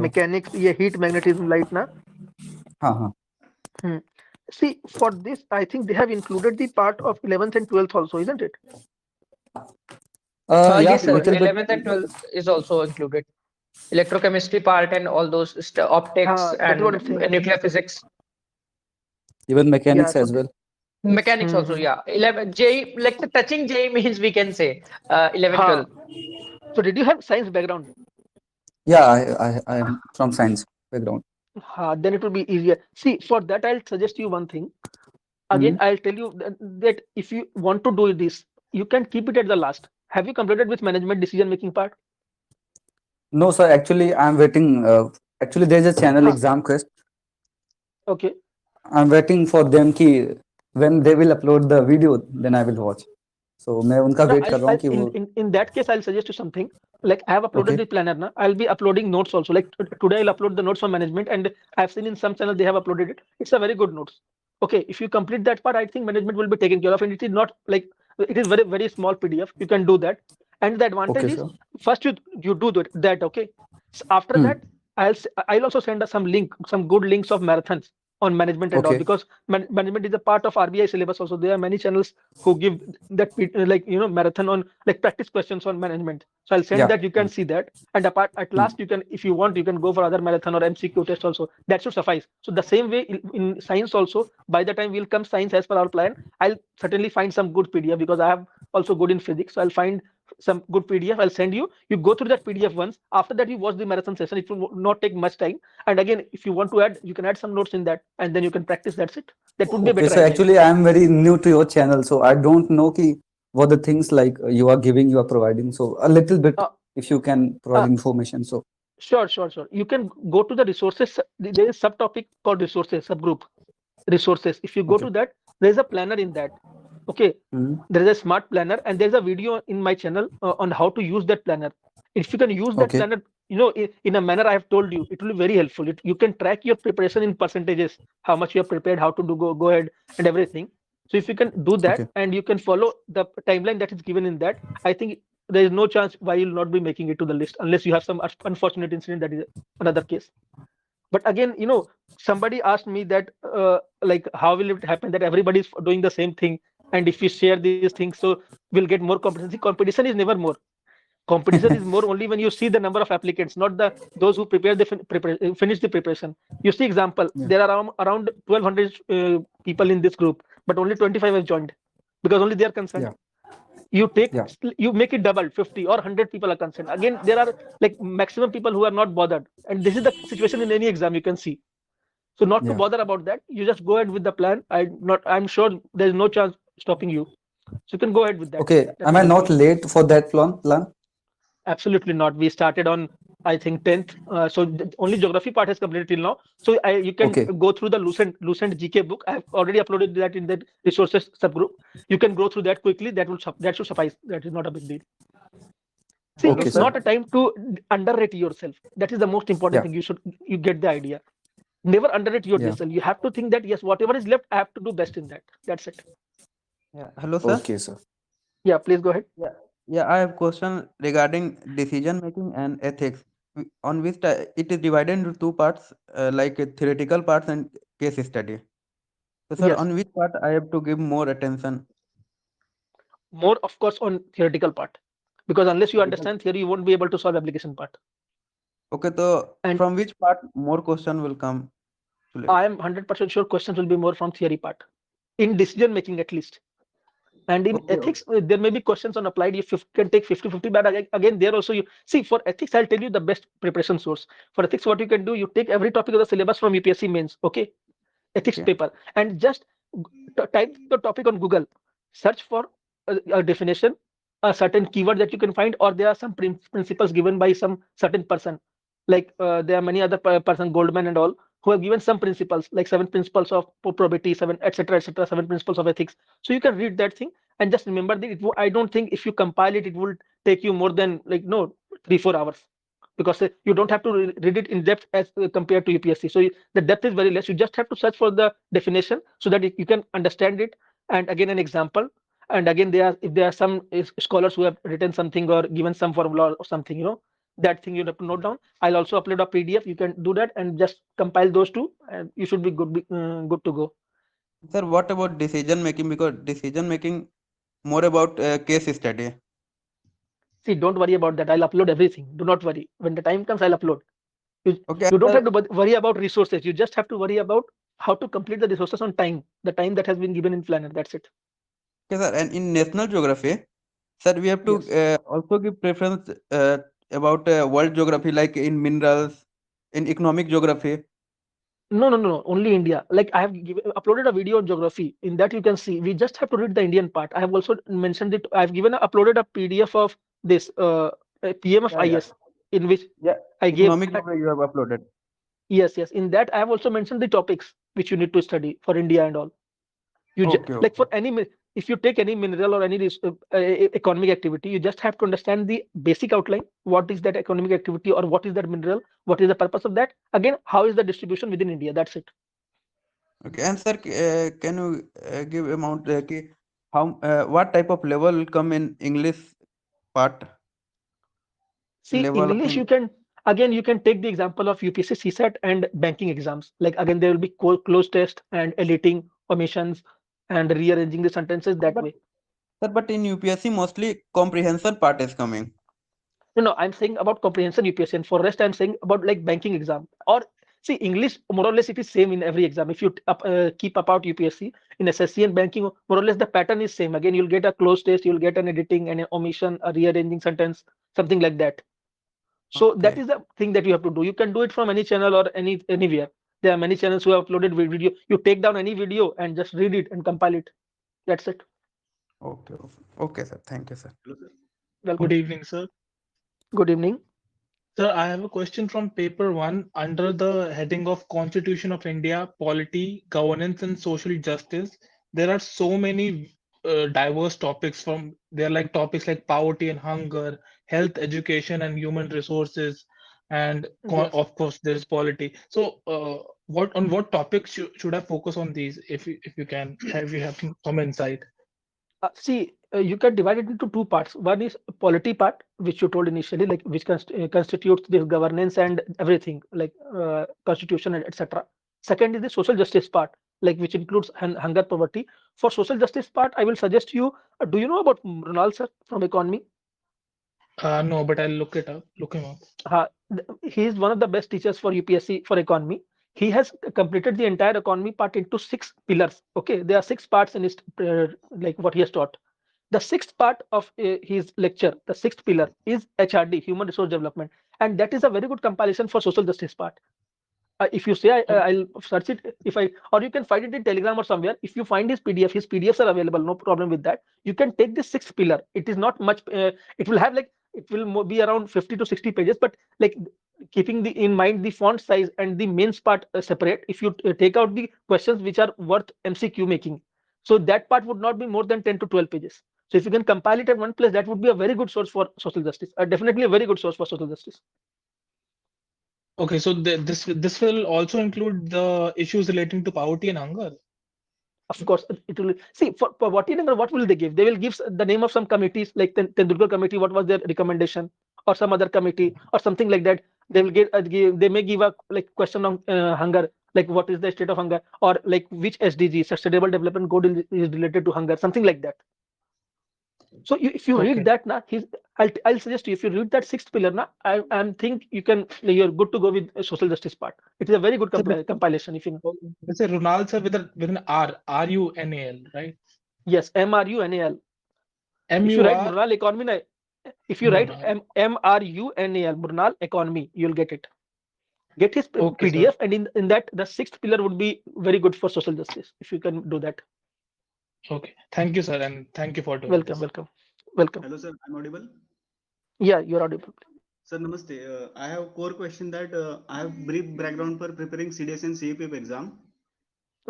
Mechanics, ये heat, magnetism, light, na? हाँ हाँ Hmm. See, for this, I think they have included the part of 11th and 12th also, isn't it? yeah Yes, sir. little bit 11th and 12th is also included. Electrochemistry part and all those optics That is what I'm and saying. nuclear physics. even Yeah, mechanics so as well Mechanics also, yeah. 11 J, like the touching J means we can say 11, 12. So did you have science background? yeah I am from science background Then it will be easier. See, for that, I'll suggest you one thing. Again, I'll tell you that if you want to do this, you can keep it at the last. Have you completed with management decision making part? no sir actually I'm waiting actually there's a channel exam quest Okay. I'm waiting for them कि when they will upload the video then I will watch so मैं उनका Now, wait कर रहा हूँ कि वो in that case, I'll suggest you something. Like I have uploaded Okay. the planner now. I'll be uploading notes also. Like today, I'll upload the notes for management, and I've seen in some channel they have uploaded it. It's a very good notes. Okay, if you complete that part, I think management will be taken care of, and it is not like it is very small PDF. You can do that, and the advantage Okay, is sir. first you do that. Okay, so after that, I'll also send us some good links of marathons on management and all, Okay. because management is a part of RBI syllabus also. There are many channels who give that like marathon on like practice questions on management. So I'll send Yeah. that, you can see that, and apart at last you can, if you want, you can go for other marathon or MCQ test also. That should suffice. So the same way in science also, by the time we'll come science as per our plan, I'll certainly find some good PDF, because I have also good in physics. So I'll find some good PDF. I'll send you. You go through that PDF once. After that, you watch the marathon session. It will not take much time. And again, if you want to add, you can add some notes in that, and then you can practice. That's it. That would be a Okay, better so idea. actually I'm very new to your channel, so I don't know ki what the things like you are giving, you are providing. So a little bit, if you can provide information. So Sure. You can go to the resources. There is subtopic called resources, subgroup resources. If you go to that, there is a planner in that. Okay. There is a smart planner, and there's a video in my channel on how to use that planner. If you can use that Okay. planner, in a manner I have told you, it will be very helpful. You can track your preparation in percentages, how much you have prepared, how to do go ahead, and everything. So if you can do that, Okay. and you can follow the timeline that is given in that, I think there is no chance why you'll not be making it to the list, unless you have some unfortunate incident. That is another case. But again, somebody asked me that like how will it happen that everybody is doing the same thing, and if we share these things, so we'll get more competition. See, competition is never more. Competition is more only when you see the number of applicants, not those who prepare finish the preparation. You see, example, there are around 1200 people in this group, but only 25 have joined, because only they are concerned. You make it double, 50 or 100 people are concerned. Again, there are like maximum people who are not bothered, and this is the situation in any exam you can see. So not to bother about that, you just go ahead with the plan. I'm sure there's no chance stopping you. So you can go ahead with that. Okay, am I not late for that plan? Absolutely not. We started on, I think, 10th. So only geography part has completed till now. So you can go through the Lucent GK book. I have already uploaded that in that resources subgroup. You can go through that quickly. That should suffice. That is not a big deal. See, it's not a time to underrate yourself. That is the most important thing. You get the idea. Never underrate yourself. You have to think that yes, whatever is left, I have to do best in that. That's it. Yeah. Hello, sir. Okay, sir. Yeah, please go ahead. Yeah, I have question regarding decision making and ethics, on which it is divided into two parts, like a theoretical parts and case study. So, sir, on which part I have to give more attention? More, of course, on theoretical part, because unless you understand theory, you won't be able to solve application part. Okay, so from which part more question will come? I am 100% sure questions will be more from theory part, in decision making at least. And in ethics, there may be questions on applied. If you can take 50-50, but again, there also you see, for ethics, I'll tell you the best preparation source. For ethics, what you can do, you take every topic of the syllabus from UPSC mains, okay? Ethics paper, and just type the topic on Google, search for a definition, a certain keyword that you can find, or there are some principles given by some certain person. Like there are many other person, Goldman and all, who have given some principles, like 7 principles of probability, 7, etc., 7 principles of ethics. So you can read that thing and just remember that I don't think if you compile it, it will take you more than 3-4 hours. because you don't have to read it in depth as compared to UPSC. So the depth is very less. You just have to search for the definition so that you can understand it. And again, an example. And again, if there are some scholars who have written something or given some formula or something, that thing you have to note down. I'll also upload a PDF. You can do that and just compile those two, and you should be good to go. Sir, what about decision making? Because decision making more about case study. See, don't worry about that. I'll upload everything. Do not worry. When the time comes, I'll upload. Okay, You don't sir. have to worry about resources. You just have to worry about how to complete the resources on time, the time that has been given in planner. That's it. Okay, sir. And in national geography, sir, we have to Yes. also give preference about world geography, like in minerals, in economic geography. No. Only India. Like I have uploaded a video on geography. In that you can see. We just have to read the Indian part. I have also mentioned it. I've uploaded a PDF of this Yeah. PMFIS, in which Yeah, I gave. economic geography you have uploaded. Yes. In that I have also mentioned the topics which you need to study for India and all. Okay, Like okay. for if you take any mineral or any economic activity, you just have to understand the basic outline. What is that economic activity, or what is that mineral? What is the purpose of that? Again, how is the distribution within India? That's it. Okay, and sir, can you give amount how what type of level will come in English part? See, Level of English, you can take the example of UPSC, CSAT, and banking exams. Like again, there will be close test and editing, omissions, and rearranging the sentences that but way. sir, but in UPSC mostly comprehension part is coming. No, I'm saying about comprehension UPSC, and for rest, I'm saying about like banking exam. Or see, English more or less it is same in every exam. If you keep about UPSC in SSC and banking, more or less the pattern is same. Again, you'll get a close test, you'll get an editing and an omission, a rearranging sentence, something like that. So that Okay. is the thing that you have to do. You can do it from any channel or anywhere. There are many channels who have uploaded video. You take down any video and just read it and compile it. That's it. Okay. Okay, sir. Thank you, sir. Hello, sir. Welcome. Good evening, sir. Good evening. Sir, I have a question from paper one under the heading of Constitution of India, Polity, Governance and Social Justice. There are so many diverse topics from there, like topics like poverty and hunger, health, education and human resources, and Yes. of course there's polity. So, what topics should I focus on these? If you can, if you have some insight. See, you can divide it into two parts. One is polity part, which you told initially, like which constitutes this governance and everything, like constitution and etc. Second is the social justice part, like which includes hunger, poverty. For social justice part, I will suggest you. Do you know about Ronald sir from economy? No, but I'll look him up. He is one of the best teachers for UPSC for economy. He has completed the entire economy part into 6 pillars. Okay, there are 6 parts in his like what he has taught. The sixth part of his lecture, the sixth pillar, is HRD, Human Resource Development, and that is a very good compilation for social justice part. If you say I'll search it, if I or you can find it in Telegram or somewhere. If you find his PDF, his PDFs are available. No problem with that. You can take this sixth pillar. It is not much. It will have like it will be around 50 to 60 pages, but like keeping the in mind the font size and the mains part separate. If you take out the questions which are worth MCQ making, so that part would not be more than 10 to 12 pages. So if you can compile it at one place, that would be a very good source for social justice. Definitely a very good source for social justice. Okay, so this will also include the issues relating to poverty and hunger. Of course, it will see for poverty and hunger. What will they give? They will give the name of some committees, like the Tendulkar committee. What was their recommendation, or some other committee, or something like that. They will they may give a like question on hunger, like what is the state of hunger, or like which SDG, Sustainable Development Goal, is related to hunger, something like that. So if you read Okay. that now, I'll suggest you, if you read that sixth pillar now, I'm think you're good to go with social justice part. It is a very good So compilation. If you know. it's a Runal sir with an RUNAL, right? Yes, MRUNAL. If you write MUR Murnal economy, if you write Murnal. MRUNAL, Murnal economy, you'll get it. Get his Okay, sir. PDF, and in that the sixth pillar would be very good for social justice if you can do that. Okay. Thank you, sir, and thank you for doing Welcome, this. welcome. Hello, sir. I'm audible. Yeah, you're audible. Sir, namaste. I have core question that I have brief background for preparing CDS and CAPF exam.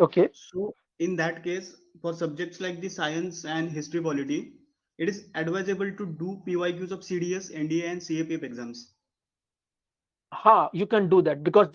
Okay. So in that case, for subjects like the science and history polity, it is advisable to do PYQs of CDS, NDA, and CAPF exams. You can do that because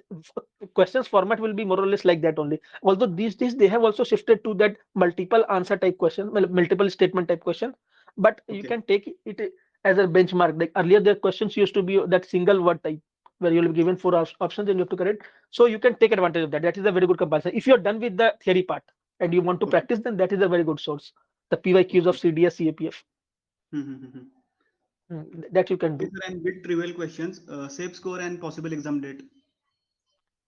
questions format will be more or less like that only. Although these days they have also shifted to that multiple answer type question, multiple statement type question, but you Okay. can take it as a benchmark. Like earlier, the questions used to be that single word type where you'll be given four options and you have to correct. So you can take advantage of that. That is a very good comparison. If you're done with the theory part and you want to Okay. practice, then that is a very good source. The PYQs of Okay. CDS, CAPF, Mm-hmm. that you can Okay, do. sir, and bit trivial questions. Safe score and possible exam date.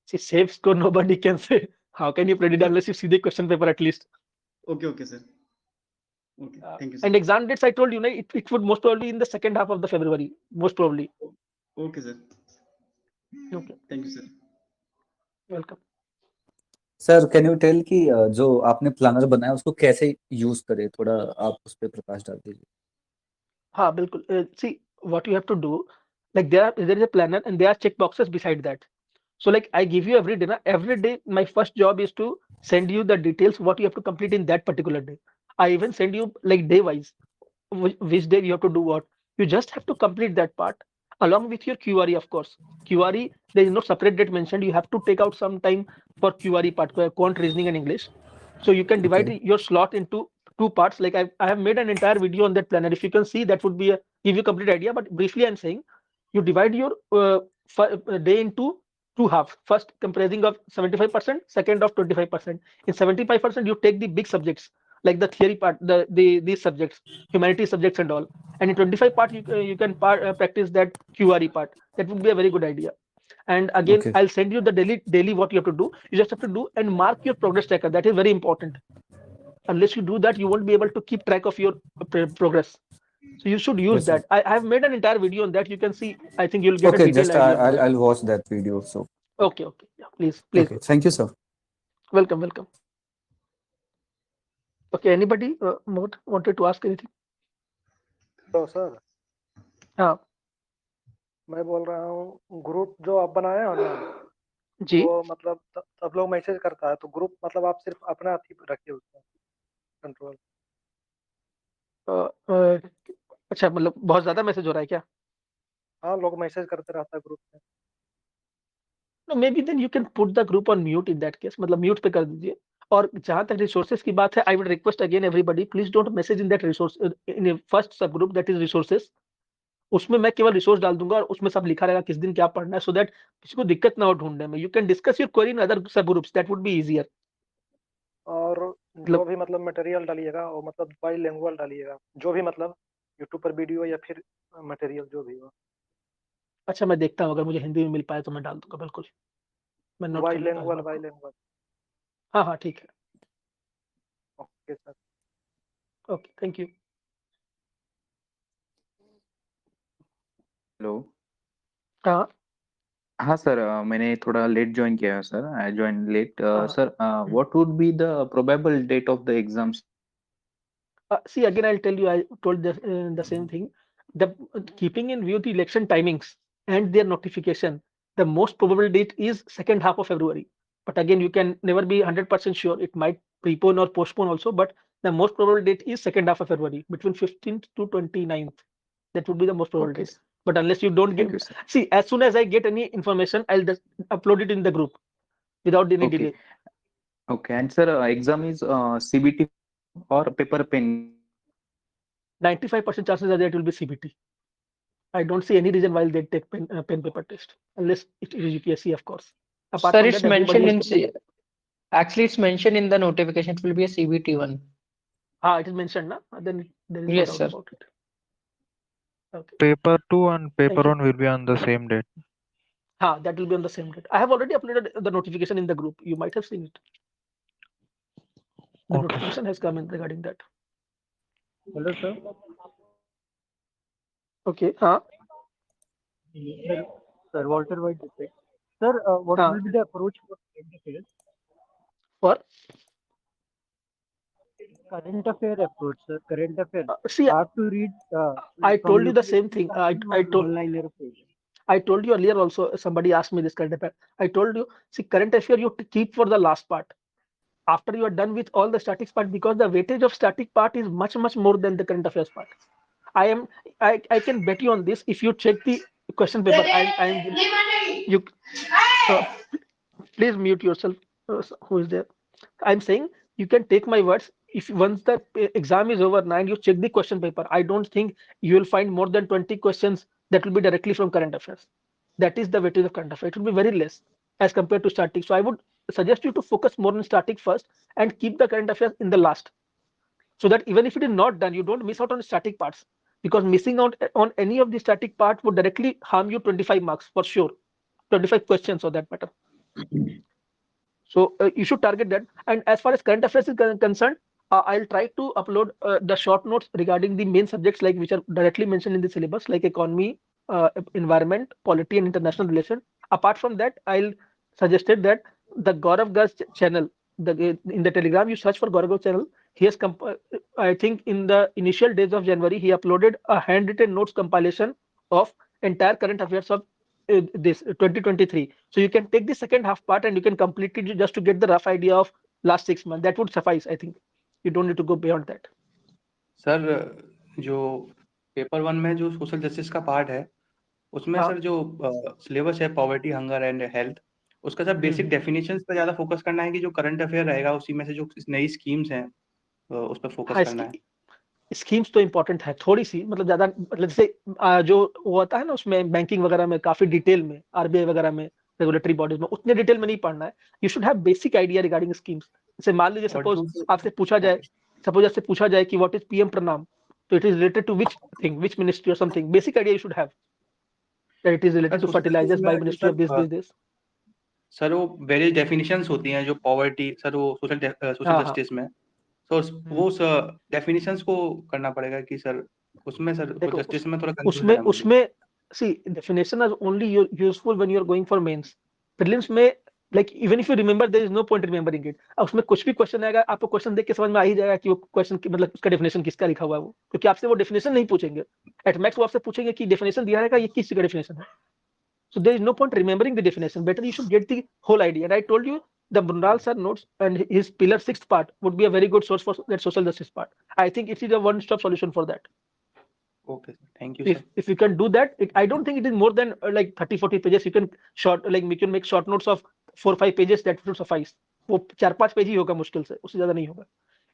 See, safe score, nobody can say. How can you predict unless you see the question paper at least? Okay, sir. Okay, thank you, sir. And exam dates, I told you, it would most probably in the second half of the February, most probably. Okay, sir. Okay, Thank you, sir. welcome. Sir can you tell कि जो आपने planner बनाया उसको कैसे use करें, थोड़ा आप उस पर प्रकाश डाल दीजिए. हाँ, बिल्कुल. See, what you have to do, like there is a planner and there are check boxes beside that. So like I give you every day, every day my first job is to send you the details what you have to complete in that particular day. I even send you like day wise which day you have to do what. You just have to complete that part along with your QRE, of course. QRE, there is no separate date mentioned. You have to take out some time for QRE part, quant reasoning and English. So you can divide Okay. your slot into two parts. Like I have made an entire video on that planner. If you can see, that would be give you a complete idea. But briefly, I'm saying you divide your day into two halves. First comprising of 75%, second of 25%. In 75%, you take the big subjects like the theory part, these subjects, humanity subjects and all. And in 25 part, you can practice that QRE part. That would be a very good idea. And again, Okay. I'll send you the daily what you have to do. You just have to do and mark your progress tracker. That is very important. Unless you do that, you won't be able to keep track of your progress. So you should use Yes, sir. that. I have made an entire video on that. You can see. I think you'll get a Okay, detailed just idea on that. I'll watch that video. So Okay. Yeah, please okay, go. thank you, sir. Welcome. Okay. Anybody more wanted to ask anything? तो sir हाँ मैं बोल रहा हूँ group जो आप बनाए हो ना जी. वो मतलब सब लोग मैसेज करता है तो ग्रुप मतलब आप सिर्फ अपना ही रखिए उसमें कंट्रोल. अच्छा, मतलब बहुत ज्यादा मैसेज हो रहा है क्या? हाँ, लोग मैसेज करते रहता है ग्रुप में. No, maybe then you can put the group on mute in that case. मतलब म्यूट पे कर दीजिए. और जहां तक रिसोर्सेज की बात है, I would request again everybody, please don't message in that resource in first सब ग्रुप दैट इज रिसोर्सेज. उसमें मैं केवल रिसोर्स डाल दूंगा और उसमें सब लिखा रहेगा किस दिन क्या पढ़ना है, सो दैट किसी को दिक्कत ना हो ढूंढने में. You can discuss your query in other sub groups, that would be easier. और जो भी मतलब मटेरियल डालिएगा वो मतलब बाईलिंगुअल डालिएगा, जो भी मतलब यूट्यूब पर वीडियो या फिर मटेरियल जो भी हो. अच्छा, मैं देखता हूँ, अगर मुझे हिंदी में मिल पाए तो मैं डाल दूंगा. बिल्कुल, मैं नोट कर लेता हूँ इस बात को. बाईलिंगुअल. हाँ, ठीक है. Okay sir. Okay, thank you. Hello. हाँ हाँ सर, मैंने थोड़ा लेट ज्वाइन किया है सर. I join late. हाँ. Sir, what would be the probable date of the exams? See, again, I'll tell you, I told the same thing. The keeping in view the election timings and their notification, the most probable date is second half of February. But again, you can never be 100% sure. It might prepone or postpone also, but the most probable date is second half of February, between 15th to 29th. That would be the most probable Okay, date. But unless you don't thank get, you, sir. see, as soon as I get any information, I'll just upload it in the group without any Okay, delay. okay. And sir, exam is CBT or paper pen? 95% chances are that it will be CBT. I don't see any reason why they take pen paper test, unless it is UPSC, of course. Apart Sir, from it's that, everybody mentioned is. in actually it's mentioned in the notification. It will be a CBT one. It is mentioned, na? Then there is no Yes, doubt sir. about it. Okay. Paper 2 and paper Thank you. 1 will be on the same date. That will be on the same date. I have already uploaded the notification in the group. You might have seen it. The Okay. notification has come in regarding that. Hello, sir. Okay. Sir, Walter White this side. Sir, what will be the approach for current affairs? For Current affair approach, sir. Current affairs. see, I have to read. I from told you the UPSC same thing. I told you earlier also. Somebody asked me this current affair. I told you, see, current affair you keep for the last part. After you are done with all the statics part, because the weightage of static part is much more than the current affairs part. I can bet you on this. If you check the question paper, you please mute yourself. Who is there? I'm saying you can take my words. If once the exam is over and you check the question paper, I don't think you will find more than 20 questions that will be directly from current affairs. That is the weightage of current affairs. It will be very less as compared to static. So I would suggest you to focus more on static first and keep the current affairs in the last, so that even if it is not done, you don't miss out on the static parts, because missing out on any of the static part would directly harm you 25 marks for sure, 25 questions for that matter. So you should target that. And as far as current affairs is concerned, I'll try to upload the short notes regarding the main subjects like which are directly mentioned in the syllabus, like economy, environment, polity, and international relation. Apart from that, I'll suggested that the Gaurav Garg's channel, in the Telegram, you search for Gaurav Garg's channel. He has, I think, in the initial days of January, he uploaded a handwritten notes compilation of entire current affairs of this 2023. So you can take the second half part and you can complete it just to get the rough idea of last 6 months. That would suffice, I think. You don't need to go beyond that. Sir जो paper 1 में जो social justice का part है उसमें हाँ। Sir जो syllabus है poverty, hunger and health, उसका सर बेसिक डेफिनेशंस पे ज्यादा फोकस करना है कि जो करंट अफेयर रहेगा उसी में से जो नई स्कीम्स हैं उस पर फोकस करना है? स्कीम्स तो इम्पोर्टेंट है थोड़ी सी, मतलब ज्यादा, मतलब जैसे जो वो होता है ना उसमें बैंकिंग वगैरह में काफी डिटेल में, आरबीआई वगैरह में, रेगुलेटरी बॉडीज में उतने डिटेल में नहीं पढ़ना है. You should have basic idea regarding schemes. जैसे मान लीजिए सपोज आपसे पूछा जाए, कि व्हाट इज पीएम प्रणाम, तो it is related to which thing, which ministry और something. Basic idea you should have that it is related to fertilisers by ministry of this. Sir वो वेरियस डेफिनेशंस होती हैं जो पॉवर्टी, सर वो social justice में, तो वो definitions को करना पड़ेगा कि सर उसमें सर जस्टिस में थोड़ा कंफ्यूजन है. उसमें see definition are only useful when you are going for mains. Prelims में like even if you remember there is no point remembering it. उसमें कुछ भी क्वेश्चन आएगा, आपको क्वेश्चन देख के समझ में आ ही जाएगा कि वो क्वेश्चन की मतलब उसका डेफिनेशन किसका लिखा हुआ है वो, क्योंकि आपसे वो डेफिनेशन नहीं पूछेंगे. एट मैक्स वो आपसे पूछेंगे कि डेफिनेशन दिया रहेगा, ये किस चीज का डेफिनेशन है. So there is no point remembering the definition. Better you should get the whole idea. And I told you the Brunal sir notes and his pillar 6th part would be a very good source for that social justice part. I think it is a one-stop solution for that. Okay, thank you, sir. If you can do that, I don't think it is more than like 30-40 pages. You can make short notes of 4-5 pages. That should suffice. वो 4-5 page ही होगा मुश्किल से, उससे ज्यादा नहीं होगा.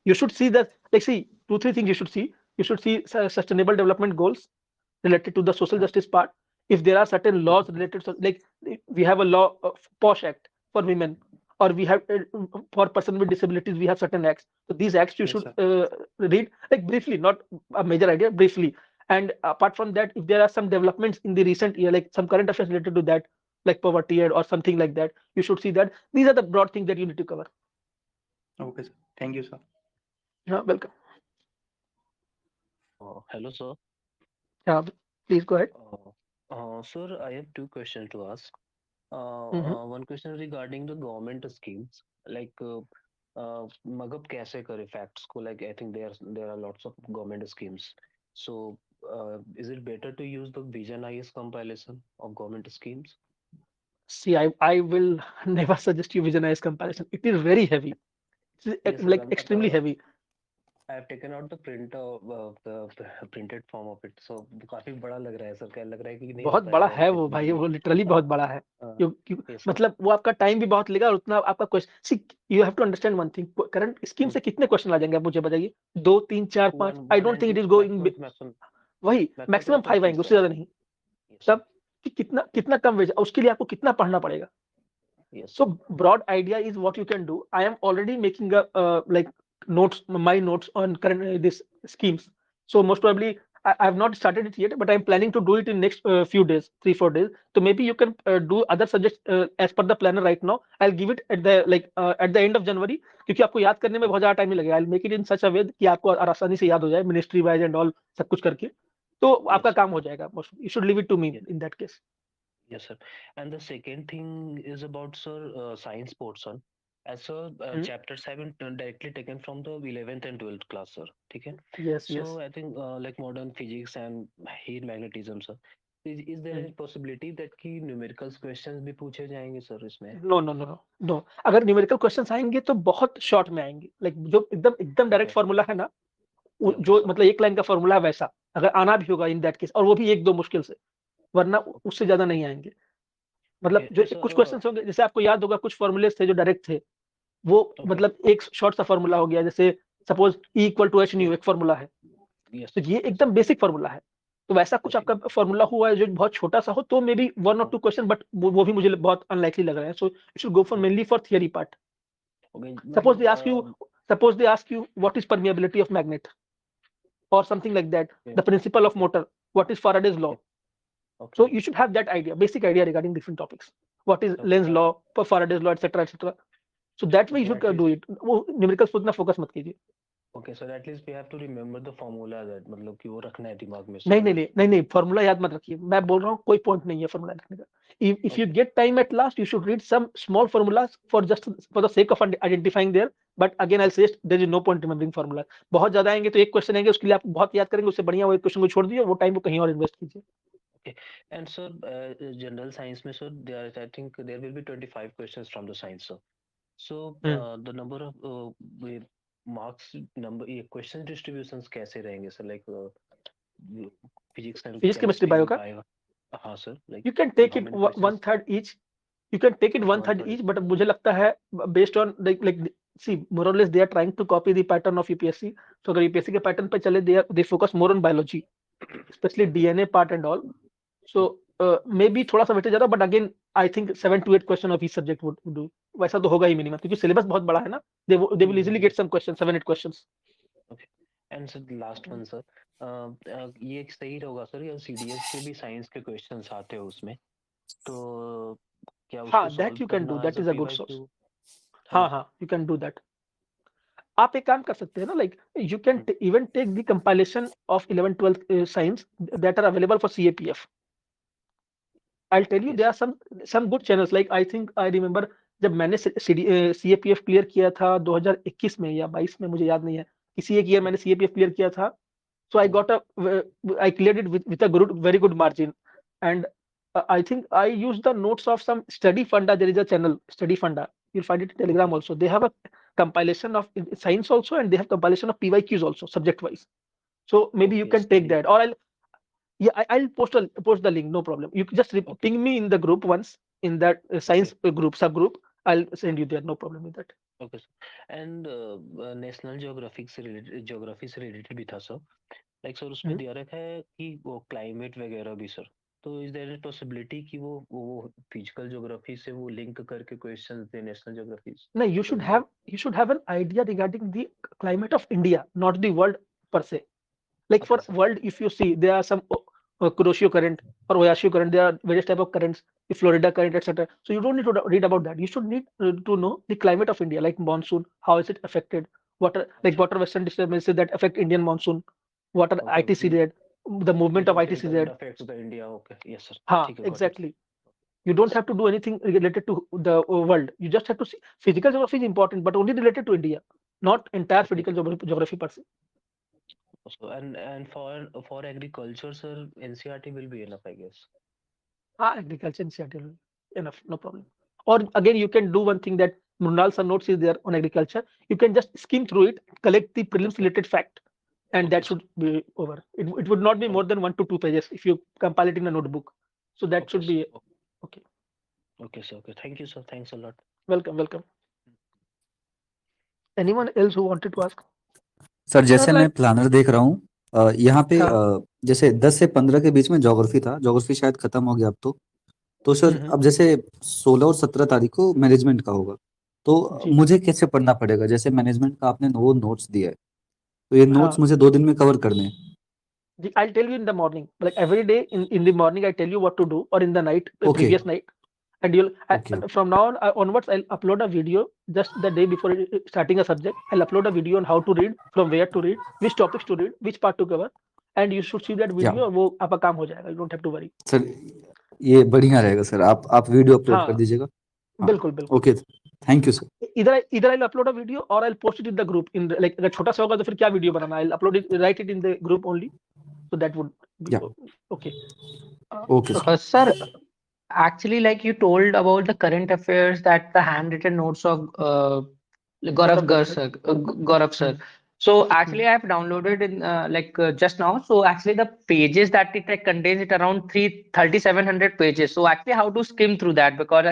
You should see that, like see 2-3 things you should see. You should see sustainable development goals related to the social justice part. If there are certain laws related to, like we have a law of POSH Act for women, or we have for person with disabilities, we have certain acts. So these acts you should read like briefly, not a major idea, briefly. And apart from that, if there are some developments in the recent year, like some current affairs related to that, like poverty or something like that, you should see that. These are the broad things that you need to cover. Okay, sir. Thank you, sir. Yeah, welcome. Hello, sir. Yeah, please go ahead. Sir, I have 2 questions to ask. One question regarding the government schemes, like magab kaise kare facts ko, like I think there are lots of government schemes. So is it better to use the Vision IS compilation of government schemes? See, I will never suggest you Vision IS compilation. It is very heavy. It's like extremely heavy. I have taken out the print of the printed form of it, so काफी बड़ा लग रहा है sir. क्या लग रहा है कि नहीं बहुत बड़ा है वो भाई, वो लिटरली बहुत बड़ा है. मतलब वो आपका टाइम भी बहुत लेगा और उतना आपका question. See you have to understand one thing, current scheme से कितने क्वेश्चन आ जाएंगे आप मुझे बताइए? 2, 3, 4, 5. I don't think it is going, वही मैक्सिमम 5 आएंगे, उससे ज्यादा नहीं. तब कितना कम वेज, उसके लिए आपको कितना पढ़ना पड़ेगा? So broad idea is what you can do. I am already making a like my notes on current this schemes. So most probably I have not started it yet, but I am planning to do it in next few days, 3-4 days. So maybe you can do other subjects as per the planner right now. I'll give it at the end of January, क्योंकि आपको याद करने में बहुत ज्यादा time नहीं लगेगा. I'll make it in such a way कि आपको आसानी से याद हो जाए, ministry wise and all सब कुछ करके, तो आपका काम हो जाएगा. You should leave it to me in that case. Yes, sir. And the second thing is about, sir, science portion. As sir, chapters have been directly taken from the 11th and 12th class, sir. Okay? Yes, so yes. I think like modern physics and heat magnetism, sir. Is there any possibility that कि numerical questions भी पूछे जाएंगे sir इसमें? No. अगर numerical questions आएंगे तो बहुत short में आएंगे. Like जो एकदम direct formula है ना, जो मतलब एक लाइन का formula वैसा अगर आना भी होगा in that case, और वो भी 1-2 मुश्किल से, वरना उससे ज्यादा नहीं आएंगे. मतलब जो कुछ क्वेश्चंस होंगे, जैसे आपको याद होगा कुछ फॉर्मूले थे जो डायरेक्ट थे, वो मतलब एक शॉर्ट सा फॉर्मूला हो गया, जैसे सपोज E = H न्यू एक फॉर्मूला है, तो ये एकदम बेसिक फॉर्मूला है। तो वैसा कुछ आपका फॉर्मूला हुआ है जो बहुत छोटा सा हो, तो may be 1 or 2 question, but वो भी मुझे बहुत अनलाइकली लग रहा है। So you should go for mainly for theory part. Suppose they ask you what is permeability of magnet or something like that, the principle of motor, what is Faraday's law. So you should have that idea, basic idea regarding different topics. What is Lenz's law, Faraday's law, etc., etc. So that way you should do it. वो numericals पे उतना focus मत कीजिए। Okay, so at least we have to remember the formula, that मतलब कि वो रखना है दिमाग में। नहीं, फॉर्मूला याद मत रखिए। मैं बोल रहा हूँ कोई पॉइंट नहीं है फॉर्मूला रखने का। If you get time at last, you should read some small formulas for the sake of identifying there. But again, I'll say there is no point remembering formula. बहुत ज्यादा आएंगे तो एक क्वेश्चन आएंगे, उसके लिए आप बहुत याद करेंगे, उससे बढ़िया वो एक क्वेश्चन को छोड़ दीजिए, वो टाइम को कहीं और इन्वेस्ट कीजिए। Okay, and sir, general science में sir, I think there will be 25 questions from the science, sir. So the number of marks number, ये question distributions कैसे रहेंगे sir? Like physics and chemistry bio का? हाँ sir, like you can take it 1/3 each. You can take it 1/3 each, but मुझे लगता है based on like see, more or less they are trying to copy the pattern of UPSC. So अगर UPSC के pattern पे चले, they focus more on biology, especially DNA part and all. So maybe थोड़ा सा weightage ज्यादा, but again I think 7 to 8 question of each subject would do. वैसा तो होगा ही मिनिमम, क्योंकि सिलेबस बहुत बड़ा है ना। They will easily get some questions, 7-8 questions. Okay. And sir, last one sir, ये सही होगा सर, या CDS के भी साइंस के क्वेश्चंस आते हैं उसमें, तो क्या उसको हाँ, that you can do, that is a good source. हाँ, you can do that. आप एक काम कर सकते हैं ना, like you can even take the compilation of 11-12 science that are available for CAPF. I'll tell you, there are some good channels, like I think I remember जब मैंने CAPF clear किया था 2021 में या 22 में, मुझे याद नहीं है, किसी एक ईयर मैंने CAPF क्लियर किया था। So I cleared it with a very good margin, and I think I used the notes of some Study Funda. There is a channel, Study Funda. You'll find it in Telegram also. They have a compilation of science also, and they have compilation of PYQs also, subject wise. So maybe you can take that, or I'll post the link, no problem. You just ping me in the group once, in that science group, subgroup. I'll send you there, no problem with that. Okay sir. And national geography से related भी था sir. Like sir, उसमें दिया रखा है कि वो climate वगैरह भी sir, तो is there a possibility कि वो physical geography से वो link करके questions they national geography? No, you should have an idea regarding the climate of India, not the world per se. Like for world, if you see, there are some Kuroshio current or Oyashio current. There are various type of currents, the Florida current, etc. So you don't need to read about that. You should need to know the climate of India, like monsoon, how is it affected, water western disturbances that affect Indian monsoon, what are ITCZ, the movement of ITCZ. Affects the India. Okay, yes sir. हाँ, exactly. You don't have to do anything related to the world. You just have to see physical geography is important, but only related to India, not entire physical geography per se. So and for agriculture, sir, NCERT will be enough, I guess. Agriculture NCERT will be enough, no problem. Or again, you can do one thing that Mrunal's notes is there on agriculture. You can just skim through it, collect the prelims related fact, and that should be over. It would not be more than 1 to 2 pages if you compile it in a notebook. So that should be okay. Okay, sir. Okay, thank you, sir. Thanks a lot. Welcome. Anyone else who wanted to ask? Sir जैसे मैं planner देख रहा हूँ, यहाँ पे जैसे 10 से 15 के बीच में ज्योग्राफी था, ज्योग्राफी शायद खत्म हो गया अब तो सर अब जैसे 16 और 17 तारीख को मैनेजमेंट का होगा, तो मुझे कैसे पढ़ना पड़ेगा? जैसे मैनेजमेंट का आपने वो नोट्स दिया है, तो ये नोट्स मुझे 2 दिन में कवर करने हैं। I'll tell you in the morning, like every day in the morning I tell you what to do, or in the night, previous night, and you'll from now on onwards I'll upload a video just the day before starting a subject. I'll upload a video on how to read, from where to read, which topics to read, which part to cover, and you should see that video और वो आपका काम हो जाएगा. You don't have to worry. Sir ये बढ़िया रहेगा sir, आप वीडियो अपलोड कर दीजिएगा. बिल्कुल. Okay, thank you sir. Either I'll upload a video or I'll post it in the group. In like अगर छोटा सा होगा तो फिर क्या video banana? I'll upload it, write it in the group only. So that would be okay. Okay. Sir, actually, like you told about the current affairs, that the handwritten notes of Gaurav sir. So actually, I have downloaded in just now. So actually, the pages that it contains it around 3,700 pages. So actually, how to skim through that? Because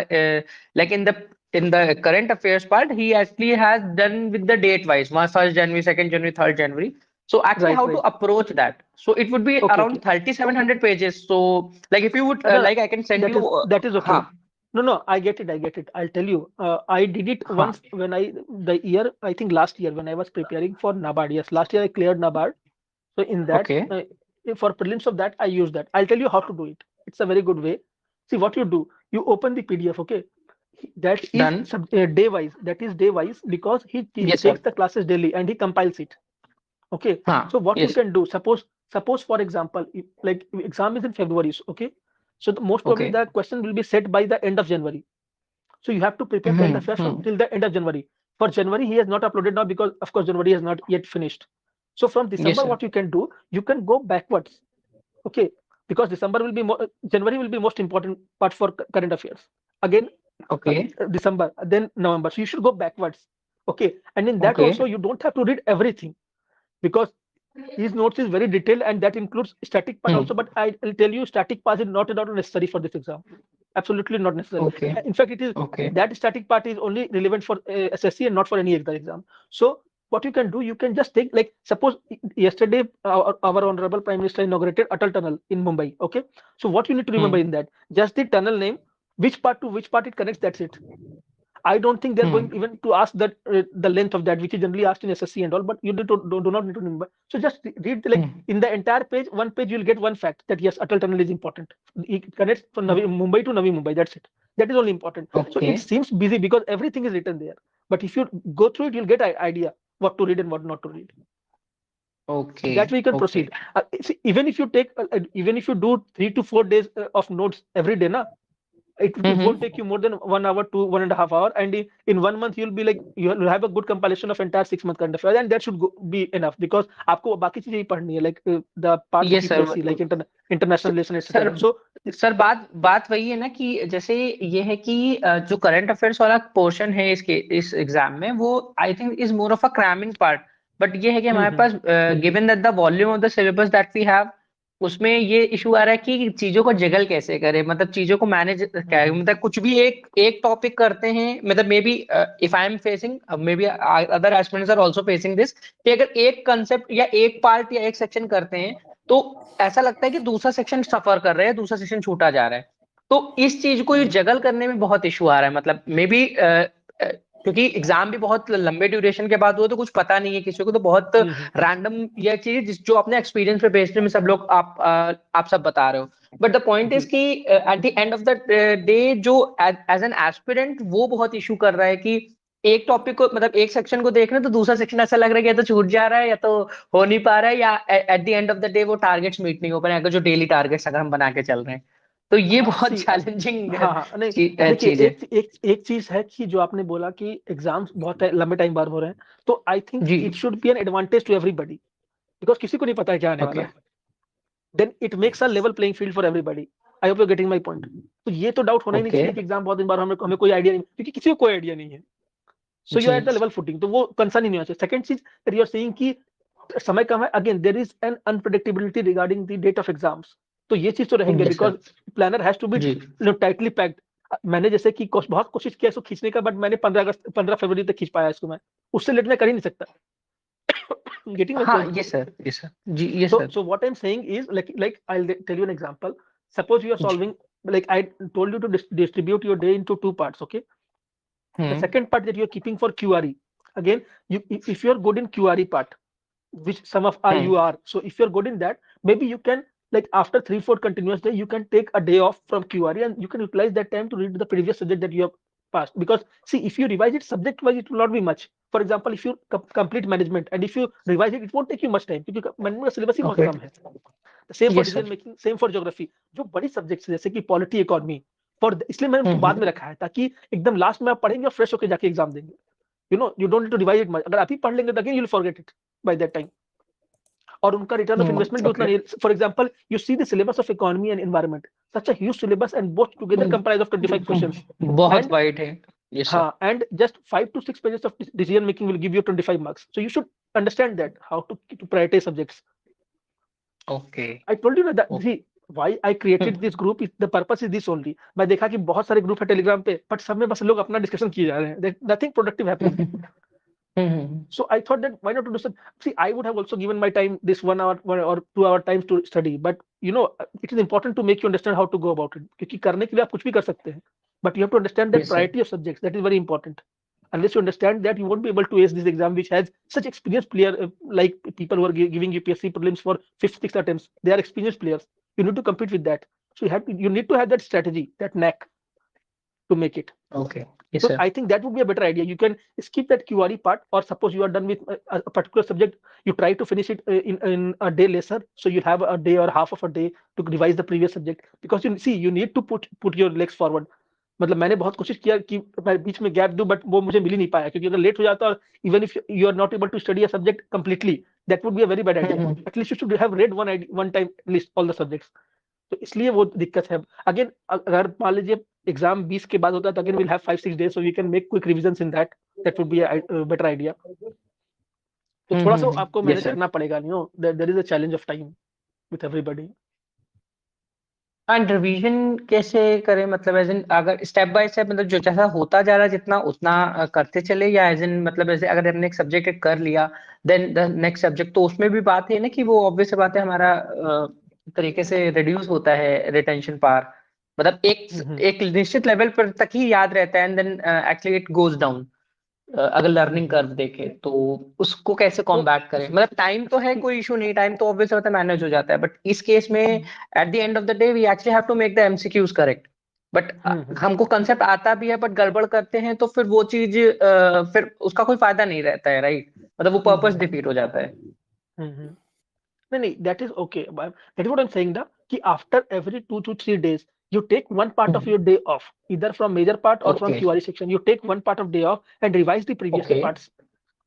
like in the current affairs part, he actually has done with the date wise, 1st January, 2nd January, 3rd January. So actually, Right, how to right. approach that? So it would be Okay, around okay. 3,700 pages. So like if you would No, like, I can send you. that is okay. Huh, No, I get it. I get it. I'll tell you. I did it huh. once when I think last year when I was preparing for NABARD. Yes, last year I cleared NABARD. So in that, Okay, for prelims of that, I use that. I'll tell you how to do it. It's a very good way. See what you do. You open the PDF. Okay, that is done. day wise. That is day wise because he Yes, sir. takes the classes daily and he compiles it. Okay. Huh. So what you Yes. can do? Suppose for example, if, like exam is in February. Okay. So most probably Okay. the question will be set by the end of January. So you have to prepare current affairs from till the end of January. For January, he has not uploaded now because of course January has not yet finished. So from Yes, December, sir. what you can do, you can go backwards. Okay, because December will be January will be most important part for current affairs. Again, Okay. December, then November. So you should go backwards. Okay, and in that Okay. also you don't have to read everything because his notes is very detailed and that includes static part also. But I'll tell you, static part is not at all necessary for this exam. Absolutely not necessary. Okay. In fact, it is Okay. that static part is only relevant for SSC and not for any other exam. So what you can do, you can just take, like suppose yesterday our honorable Prime Minister inaugurated Atal Tunnel in Mumbai. Okay, so what you need to remember in that, just the tunnel name, which part to which part it connects. That's it. I don't think they're going even to ask that the length of that, which is generally asked in SSC and all. But you do not need to remember. So just read like in the entire page, one page you'll get one fact that yes, Atal Tunnel is important. It connects from Mumbai to Navi Mumbai. That's it. That is only important. So it Okay. seems busy because everything is written there. But if you go through it, you'll get an idea what to read and what not to read. Okay. That way you can Okay. proceed. See, even if you take, even if you do 3 to 4 days of notes every day, na, it won't take you more than 1 hour to 1.5 hours, and in 1 month you'll be like you'll have a good compilation of entire 6 month current affairs, and that should be enough because आपको बाकी चीजें ही पढ़नी है, like the parts Yes, of sir. UPSC like international relation sir etc. So sir बात वही है ना कि जैसे ये है कि जो करंट अफेयर्स वाला पोर्शन है इस एग्जाम में, वो I think is more of a cramming part. But ये है कि हमारे पास given that the volume of the syllabus that we have, उसमें ये इशू आ रहा है कि चीजों को जगल कैसे करें, मतलब चीजों को मैनेज क्या, मतलब कुछ भी एक टॉपिक करते हैं, मतलब may be if I am facing, may be other aspirants are also facing this, कि अगर एक कंसेप्ट या एक पार्ट या एक सेक्शन करते हैं तो ऐसा लगता है कि दूसरा सेक्शन सफर कर रहा है, दूसरा सेक्शन छूटा जा रहा है. तो इस चीज को जगल करने में बहुत इशू आ रहा है, मतलब मे बी क्योंकि एग्जाम भी बहुत लंबे ड्यूरेशन के बाद हुआ तो कुछ पता नहीं है किसी को, तो बहुत रैंडम ये चीज जो अपने एक्सपीरियंस पे बेस्ड में सब लोग आप सब बता रहे हो. बट द पॉइंट इज कि eight the end of the day जो एज एन एस्पिरेंट वो बहुत इशू कर रहा है कि एक टॉपिक को, मतलब एक सेक्शन को देख रहे हैं तो दूसरा सेक्शन ऐसा लग रहा है कि या तो छूट जा रहा है या तो हो नहीं पा रहा है, या eight the end of the day वो टारगेट्स मीट नहीं हो पा रहे हैं, अगर जो डेली टारगेट्स अगर हम बना के चल रहे हैं. तो ये बहुत चैलेंजिंग हाँ नहीं देखिए, चीज है. एक चीज है कि जो आपने बोला कि एग्जाम्स बहुत लंबे टाइम बाद हो रहे हैं, तो आई थिंक जी. It should be an advantage to everybody because किसी को नहीं पता है क्या आने वाला ओके. है. Then it makes a level playing field for everybody. I hope you getting my point. तो ये तो डाउट होना ही नहीं ओके. चाहिए कि एग्जाम बहुत दिन बाद हमें कोई आइडिया नहीं, क्योंकि किसी को कोई आइडिया नहीं है. So you are at the जी. लेवल फुटिंग, तो वो कंसर्न ही नहीं होना चाहिए. सेकंड चीज यू आर सेइंग कि समय कम है, again there is an unpredictability regarding the date of exams. तो ये चीज तो रहेंगे Yes, because sir. Planner has to be जी. Tightly packed. मैंने जैसे कि बहुत कोशिश किया इसको खींचने का, बट मैंने 15 फरवरी तक खींच पाया इसको. मैं उससे लेट में कर ही नहीं सकता. Getting my हाँ, point? yes sir, yes sir. Ji, yes So, sir. so what I'm saying is like I'll tell you an example. Suppose you are solving, like I told you to distribute your day into 2 parts. Okay. The second part that you're keeping for QRE. Again, if you're good in QRE part, which some of you are, so if you're good in that, maybe you can, like after 3-4 continuous day, you can take a day off from QRE and you can utilize that time to read the previous subject that you have passed. Because see, if you revise it subject wise, it will not be much. For example, if you complete management and if you revise it, it won't take you much time because management syllabus ही बहुत Okay. कम है. Same for Yes, sir. decision making, same for geography. जो बड़ी subjects जैसे कि polity, economy, for इसलिए मैंने उसको बाद में रखा है ताकि एकदम लास्ट में आप पढ़ेंगे और फ्रेश होकर जाके एग्जाम देंगे. You know, you don't need to revise it much. अगर आप ही पढ़ लेंगे तो again you'll forget it by that time. और उनका रिटर्न ऑफ इन्वेस्टमेंट भी उतना नहीं. For example, you see the syllabus of economy and environment, such a huge syllabus and both together comprise of 25 questions. बहुत वाइड है. Yes, sir. And just 5 to 6 pages of decision making will give you 25 marks. So you should understand that how to prioritize subjects. Okay. I told you that see why I created this group is the purpose is this only. मैं देखा कि बहुत सारे group है Telegram पे, but सब में बस लोग अपना डिस्कशन किए जा रहे हैं. Nothing productive happening. So I thought that why not to do some. See, I would have also given my time this 1 hour or 2 hour time to study, but it is important to make you understand how to go about it. क्योंकि करने के लिए आप कुछ भी कर सकते हैं, but you have to understand that Yes, sir. priority of subjects. That is very important. Unless you understand that, you won't be able to ace this exam, which has such experienced player like people who are giving UPSC prelims for 5th, 6th attempts. They are experienced players. You need to compete with that. So you need to have that strategy, that knack to make it. Okay. Yes, So sir. I think that would be a better idea. You can skip that QRE part, or suppose you are done with a particular subject, you try to finish it in a day lesser. So you have a day or half of a day to revise the previous subject, because you need to put your legs forward. मतलब मैंने बहुत कोशिश किया कि मैं बीच में gap दूं, but वो मुझे मिल ही नहीं पाया, क्योंकि अगर लेट हो जाता और even if you are not able to study a subject completely, that would be a very bad idea. At least you should have read one time list all the subjects. तो इसलिए वो दिक्कत है. अगेन अगर मान लीजिए एग्जाम 20 के बाद होता है, तो again will have 5-6 days, so you can make quick revisions in that would be a better idea. तो थोड़ा सा आपको मैनेज करना पड़ेगा. There is a challenge of time with everybody. And revision कैसे करें, मतलब एज इन अगर स्टेप बाय स्टेप, मतलब जो जैसा होता जा रहा है जितना उतना करते चले, या एज इन मतलब ऐसे अगर हमने एक सब्जेक्ट कर लिया देन द नेक्स्ट सब्जेक्ट, तो उसमें भी बात है ना कि वो ऑब्वियस बात है हमारा तरीके से रिड्यूस होता है रिटेंशन पावर, मतलब एक निश्चित लेवल पर तक ही याद रहता है and then actually it goes down. अगर लर्निंग कर्व देखे तो उसको कैसे कॉम्बैट करें, मतलब टाइम तो है, कोई इशू नहीं, टाइम तो ऑब्वियस होता है मैनेज हो जाता है, बट इस केस में at the end of the day we actually have to make the MCQs correct, but हमको कंसेप्ट आता भी है बट गड़बड़ करते हैं, तो फिर वो चीज फिर उसका कोई फायदा नहीं रहता है, राइट? मतलब वो पर्पस डिफीट हो जाता है. नहीं, that is okay. That is what I'm saying, कि after every 2 to 3 days you take one part of your day off, either from major part or from QRE section. You take one part of day off and revise the previous parts.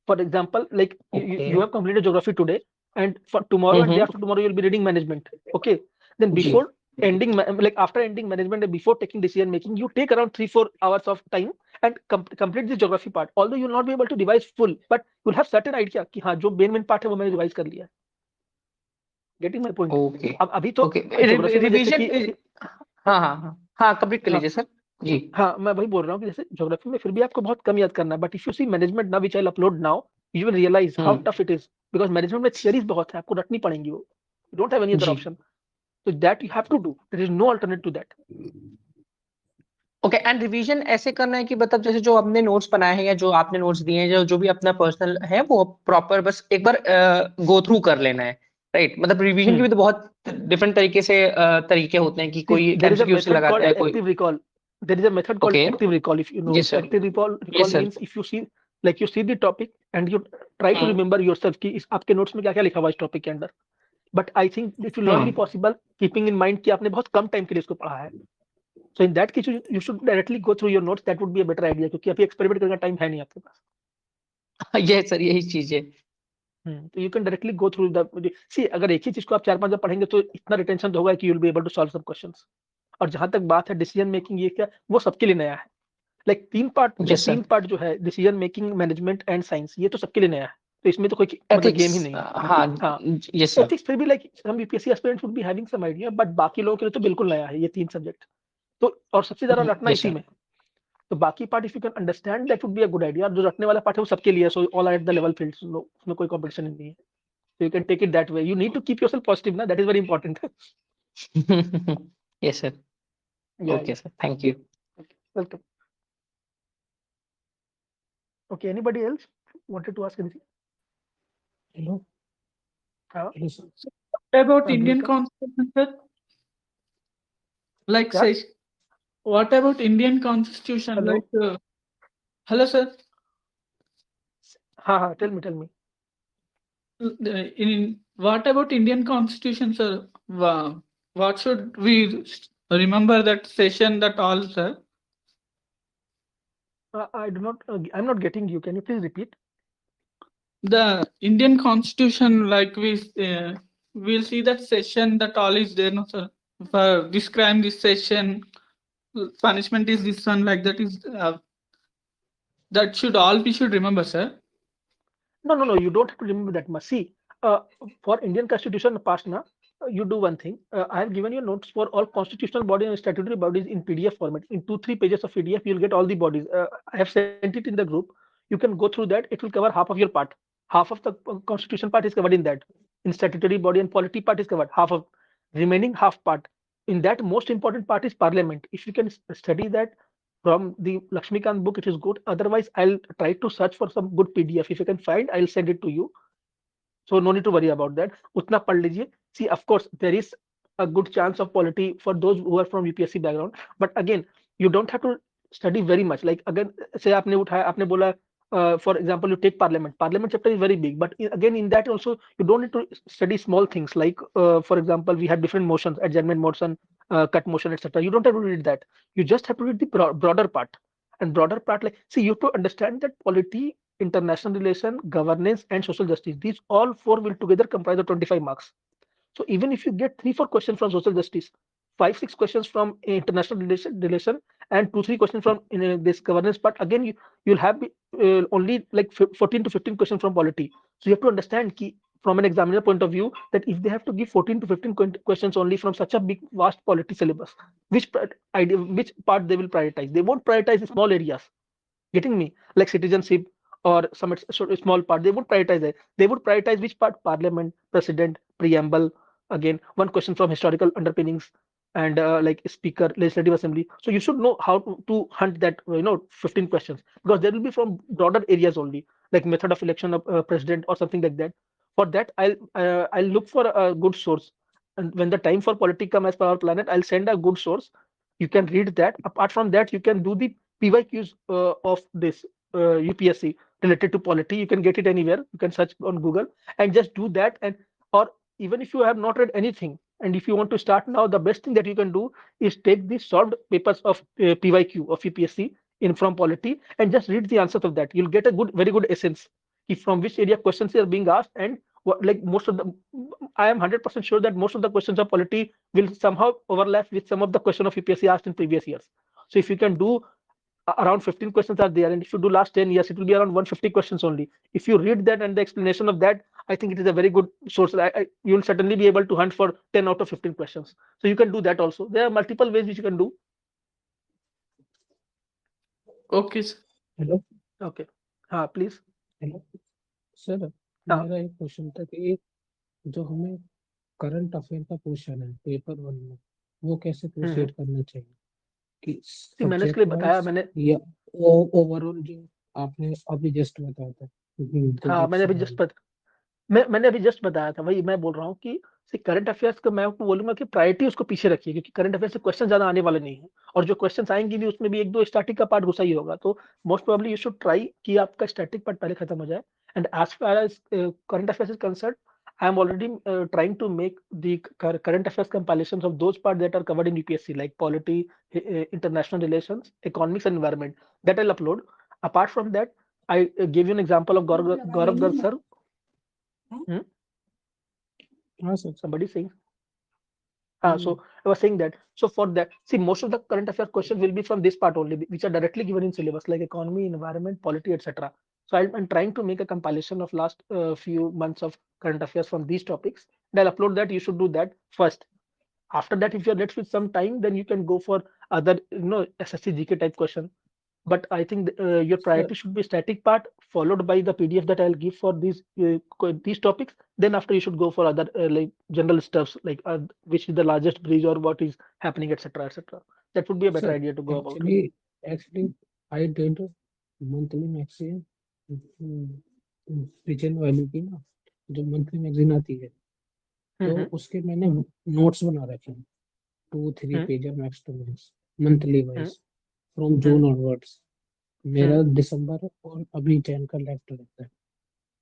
For example, like you have completed geography today, and for tomorrow and day after tomorrow you'll be reading management. Okay, then before ending, like after ending management and before taking decision making, you take around 3-4 hours of time and complete the geography part. Although you'll not be able to revise full, but you'll have certain idea कि हाँ जो main part है वो मैंने revise कर लिया. Getting my point? Okay. अब अभी तो रिवीजन. हाँ कंप्लीट कर लीजिए सर जी. हाँ, मैं वही बोल रहा हूँ कि जैसे ज्योग्राफी में फिर भी आपको बहुत कम याद करना है, but if you see management now which I upload now, you will realize how tough it is, because management में थियरीज बहुत है, आपको रटनी पड़ेंगी वो. You don't have any other option, so that you have to do. There is no alternate to that. Okay. And revision ऐसे करना है कि मतलब जैसे जो आपने नोट्स बनाए हैं या जो आपने नोट्स दिए हैं, जो भी अपना पर्सनल है वो प्रॉपर बस एक बार गो थ्रू कर लेना है, राइट? मतलब रिवीजन के भी तो बहुत डिफरेंट तरीके से तरीके होते हैं कि कोई एमसीक्यू से लगाता है, कोई active recall. There is a method called active recall, if you know. Yes, sir. Active recall means if you see, like you see the topic and you try to remember yourself कि इस आपके notes में क्या-क्या लिखा हुआ है इस topic के अंदर. But I think it will not be possible keeping in mind कि आपने बहुत कम टाइम के लिए इसको पढ़ा है. So in that case you should directly go through your notes. That would be a better idea, क्योंकि अभी एक्सपेरिमेंट करने का टाइम है नहीं आपके पास. ये सर यही चीज है. तो you can directly go through the see, अगर एक ही चीज को आप 4-5 बार पढ़ेंगे तो इतना रिटेंशन तो होगा कि you will be able to solve some questions. और जहां तक बात है डिसीजन मेकिंग, ये क्या वो सबके लिए नया है. लाइक तीन पार्ट जो है decision making, management and science, ये तो सबके लिए नया है. तो इसमें तो कोई मतलब गेम ही नहीं है. हाँ, एथिक्स फिर भी लाइक हम UPSC aspirants would be having some idea, but बाकी लोगों के लिए तो बिल्कुल नया है ये 3 सब्जेक्ट. तो और सबसे ज्यादा रटना इसी में. तो बाकी part if you can understand that would be a good idea. जो रटने वाला पार्ट है वो सबके लिए, so all are at the level field, उसमें कोई कंपटीशन नहीं है. So you can take it that way. You need to keep yourself positive, na? That is very important. Yes, sir. Yeah, okay, sir. Thank you. Okay, welcome. Okay, anybody else wanted to ask anything? Hello. Hello, sir. What about Indian Constitution, sir? Like, say, what about Indian Constitution? Hello? Like, hello, sir. Tell me. In what about Indian Constitution, sir? What should we remember that session, that all, sir? I'm not getting you. Can you please repeat? The Indian Constitution, like we'll see that session, that all is there, no, sir? For this crime, this session, punishment is this one, like that is That should all we should remember, sir. No. You don't have to remember that much. See, for Indian Constitution past na, you do one thing. I have given you notes for all constitutional bodies and statutory bodies in PDF format. In 2-3 pages of PDF, you'll get all the bodies. I have sent it in the group. You can go through that. It will cover half of your part. Half of the constitution part is covered in that. In statutory body and polity part is covered. Half of remaining half part. In that, most important part is parliament. If you can study that from the Lakshmikant book, it is good. Otherwise, I'll try to search for some good PDF. If you can find, I'll send it to you. So no need to worry about that. उतना पढ़ लीजिए. See, of course, there is a good chance of polity for those who are from UPSC background. But again, you don't have to study very much. Like again, say आपने उठाया, आपने बोला, for example, you take parliament. Parliament chapter is very big, but again in that also you don't need to study small things like, for example, we have different motions, adjournment motion, cut motion, etc. You don't have to read that. You just have to read the broader part. And broader part, like, see, you have to understand that polity, international relation, governance, and social justice, these all four will together comprise the 25 marks. So even if you get 3-4 questions from social justice, 5-6 questions from international relation, and 2-3 questions from this governance part, again you'll have only like 14 to 15 questions from polity. So you have to understand key from an examiner point of view that if they have to give 14 to 15 questions only from such a big vast polity syllabus, which part they will prioritize? They won't prioritize small areas. Getting me? Like citizenship or some small part, they won't prioritize it. They would prioritize which part? Parliament, president, preamble. Again, one question from historical underpinnings, and like speaker, legislative assembly. So you should know how to hunt that 15 questions, because there will be from broader areas only, like method of election of president or something like that. For that, I'll look for a good source, and when the time for politics come as per our planet, I'll send a good source. You can read that. Apart from that, you can do the PYQs of this UPSC related to polity. You can get it anywhere. You can search on Google and just do that. And or even if you have not read anything, and if you want to start now, the best thing that you can do is take the solved papers of PYQ of UPSC in from polity and just read the answers of that. You'll get a very good essence if from which area questions are being asked, and like most of the, I am 100% sure that most of the questions of polity will somehow overlap with some of the question of UPSC asked in previous years. So if you can do around 15 questions are there, and if you do last 10 years, it will be around 150 questions only. If you read that and the explanation of that, I think it is a very good source. You'll certainly be able to hunt for 10 out of 15 questions. So you can do that also. There are multiple ways which you can do. Okay, sir. Hello. Okay. हाँ, please. Hello sir, मेरा एक question था कि जो हमें current affair का question है paper 1 में, वो कैसे प्रोसीड करना चाहिए कि मैंने इसके लिए बताया, मैंने या ओवरऑल जो आपने अभी जस्ट बताया था? हाँ, मैंने अभी जस्ट बताया था, वही मैं बोल रहा हूँ कि करंट अफेयर्स का मैं आपको बोलूंगा कि प्रायोरिटी उसको पीछे रखिए, क्योंकि करंट अफेयर से क्वेश्चन ज्यादा आने वाले नहीं है, और जो क्वेश्चन आएंगे भी उसमें भी 1-2 स्टैटिक का पार्ट घुसा ही होगा. तो most probably you should try कि आपका स्टैटिक पार्ट पहले खत्म हो जाए. And as far as current affairs is concern, I am already trying to make the current affairs compilations of those parts that are covered in UPSC, like polity, international relations, economics, and environment. That I'll upload. Apart from that, I gave you an example of Gaurav Garg sir. Somebody saying. So I was saying that. So for that, see, most of the current affairs questions will be from this part only, which are directly given in syllabus, like economy, environment, polity, etc. So I'm trying to make a compilation of last few months of current affairs from these topics, and I'll upload that. You should do that first. After that, if you're left with some time, then you can go for other, SSC GK type question. But I think your priority should be static part, followed by the PDF that I'll give for these topics. Then after, you should go for other like general stuffs, like which is the largest bridge or what is happening, etc., etc. That would be a better idea to go about. Actually, I did monthly magazine, vision वाली की ना, जो monthly magazine आती है, तो उसके मैंने notes बना रखे हैं, 2-3 page max to max monthly wise from June onwards. मेरा दिसंबर और अभी जैन का लेफ्ट रहता है,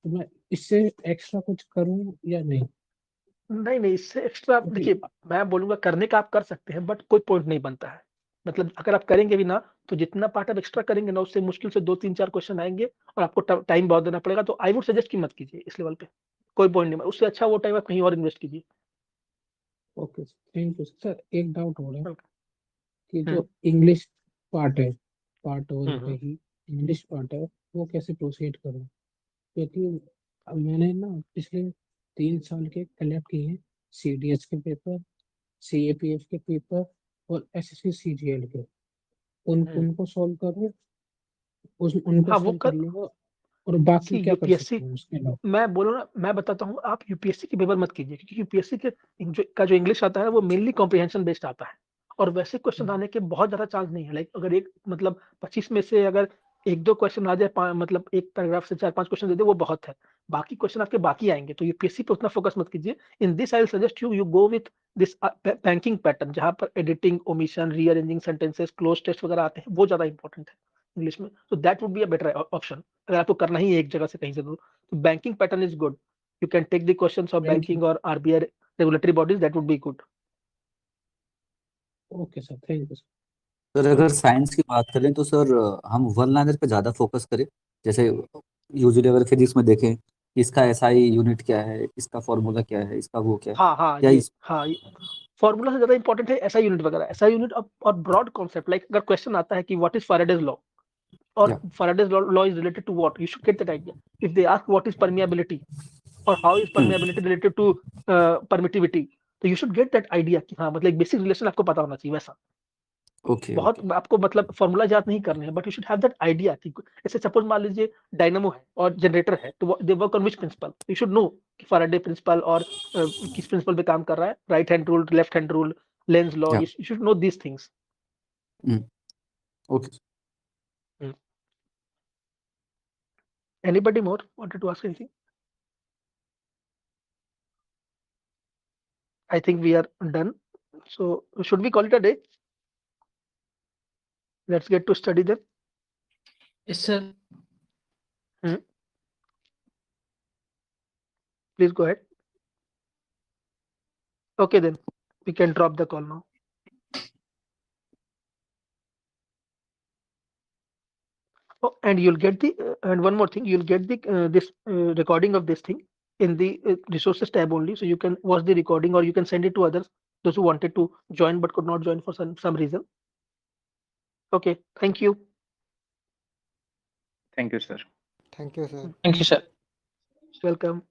तो मैं इससे एक्स्ट्रा कुछ करूं या नहीं? नहीं, इससे एक्स्ट्रा देखिए, मैं बोलूंगा करने का आप कर सकते हैं, बट कोई पॉइंट नहीं बनता है. मतलब अगर आप करेंगे भी ना, तो जितना पार्ट आप एक्स्ट्रा करेंगे ना, उससे मुश्किल से 2-3-4 क्वेश्चन आएंगे और आपको टाइम बहुत देना पड़ेगा. तो आई वुड सजेस्ट कि मत कीजिए इस लेवल पे, कोई पॉइंट नहीं. उससे अच्छा वो टाइम आप कहीं और इन्वेस्ट कीजिए. Okay, thank you sir. एक डाउट हो रहा है कि जो इंग्लिश पार्ट है, पार्ट 1 पे ही इंग्लिश पार्ट है वो कैसे प्रोसीड करूँ, क्योंकि अब मैंने ना पिछले 3 साल के कलेक्ट किए हैं CDS के पेपर, CAPF के पेपर और SSC CGL के, उनको सॉल्व करूँ, उनको हाँ वो सॉल्व कर कर लूंगा, और बाकी क्या कर यूपीएससी, सकता हूँ उसके अलावा। मैं बोलूँ ना, मैं बताता हूँ, आप यूपीएससी की पेपर मत कीजिए, क्योंकि यूपीएससी के जो इंग्लिश आता है वो मेनली कॉम्प्रिहेंशन बेस्ड आता है, और वैसे क्वेश्चन आने के बहुत ज्यादा चांस नहीं है। लाइक अगर एक मतलब 25 में से अगर 1-2 क्वेश्चन आ जाए, मतलब एक पैराग्राफ से 4-5 क्वेश्चन दे दे, वो बहुत है। बाकी क्वेश्चन आपके बाकी आएंगे, तो यूपीएससी पे उतना फोकस मत कीजिए। In this I will suggest you go with this banking pattern, जहाँ पर editing, omission, rearranging sentences, cloze test वगैरह आते हैं, वो ज्यादा इंपॉर्टेंट है इंग्लिश में। तो that would be a better option, अगर आपको करना ही है एक जगह से कहीं से। तो banking pattern is good. You can take the questions of thank you. banking or RBI regulatory bodies. That would be good. Okay sir, thank you sir. Sir अगर साइंस की बात करें तो सर हम वन लाइनर पे ज़्यादा focus करें, जैसे यूजुअली अगर फिजिक्स में देखें कि इसका एसआई यूनिट क्या है, इसका फॉर्मूला क्या है, इसका वो क्या है, हाँ या ये, हाँ फॉर्मूला से ज्यादा इंपॉर्टेंट है ऐसा यूनिट वगैरह, ऐसा यूनिट और ब्रॉड कॉन्सेप्ट। लाइक अगर क्वेश्चन आता है कि व्हाट इज फैराडेज लॉ, और Faraday's law is related to what, you should get that idea. If they ask what is permeability और how is permeability related to permittivity, तो you should get that idea कि हाँ मतलब एक basic relation आपको पता होना चाहिए वैसा। ओके बहुत आपको मतलब फॉर्मूला याद नहीं करने हैं, but you should have that idea कि ऐसे सपोज मान लीजिए डायनामो है और जनरेटर है, तो they work on which principle, you should know कि फैराडे प्रिंसिपल और किस प्रिंसिपल पे काम कर रहा है, right hand rule, left hand rule, Lenz law, या you should know these things. Okay. Anybody more wanted to ask anything? I think we are done, so should we call it a day? Let's get to study then. Yes sir. Please go ahead. Okay, then we can drop the call now. Oh, and you'll get the and one more thing, you'll get the this recording of this thing in the resources tab only, so you can watch the recording or you can send it to others, those who wanted to join but could not join for some reason. Okay, thank you. Thank you, sir. Thank you, sir. Thank you sir. Welcome.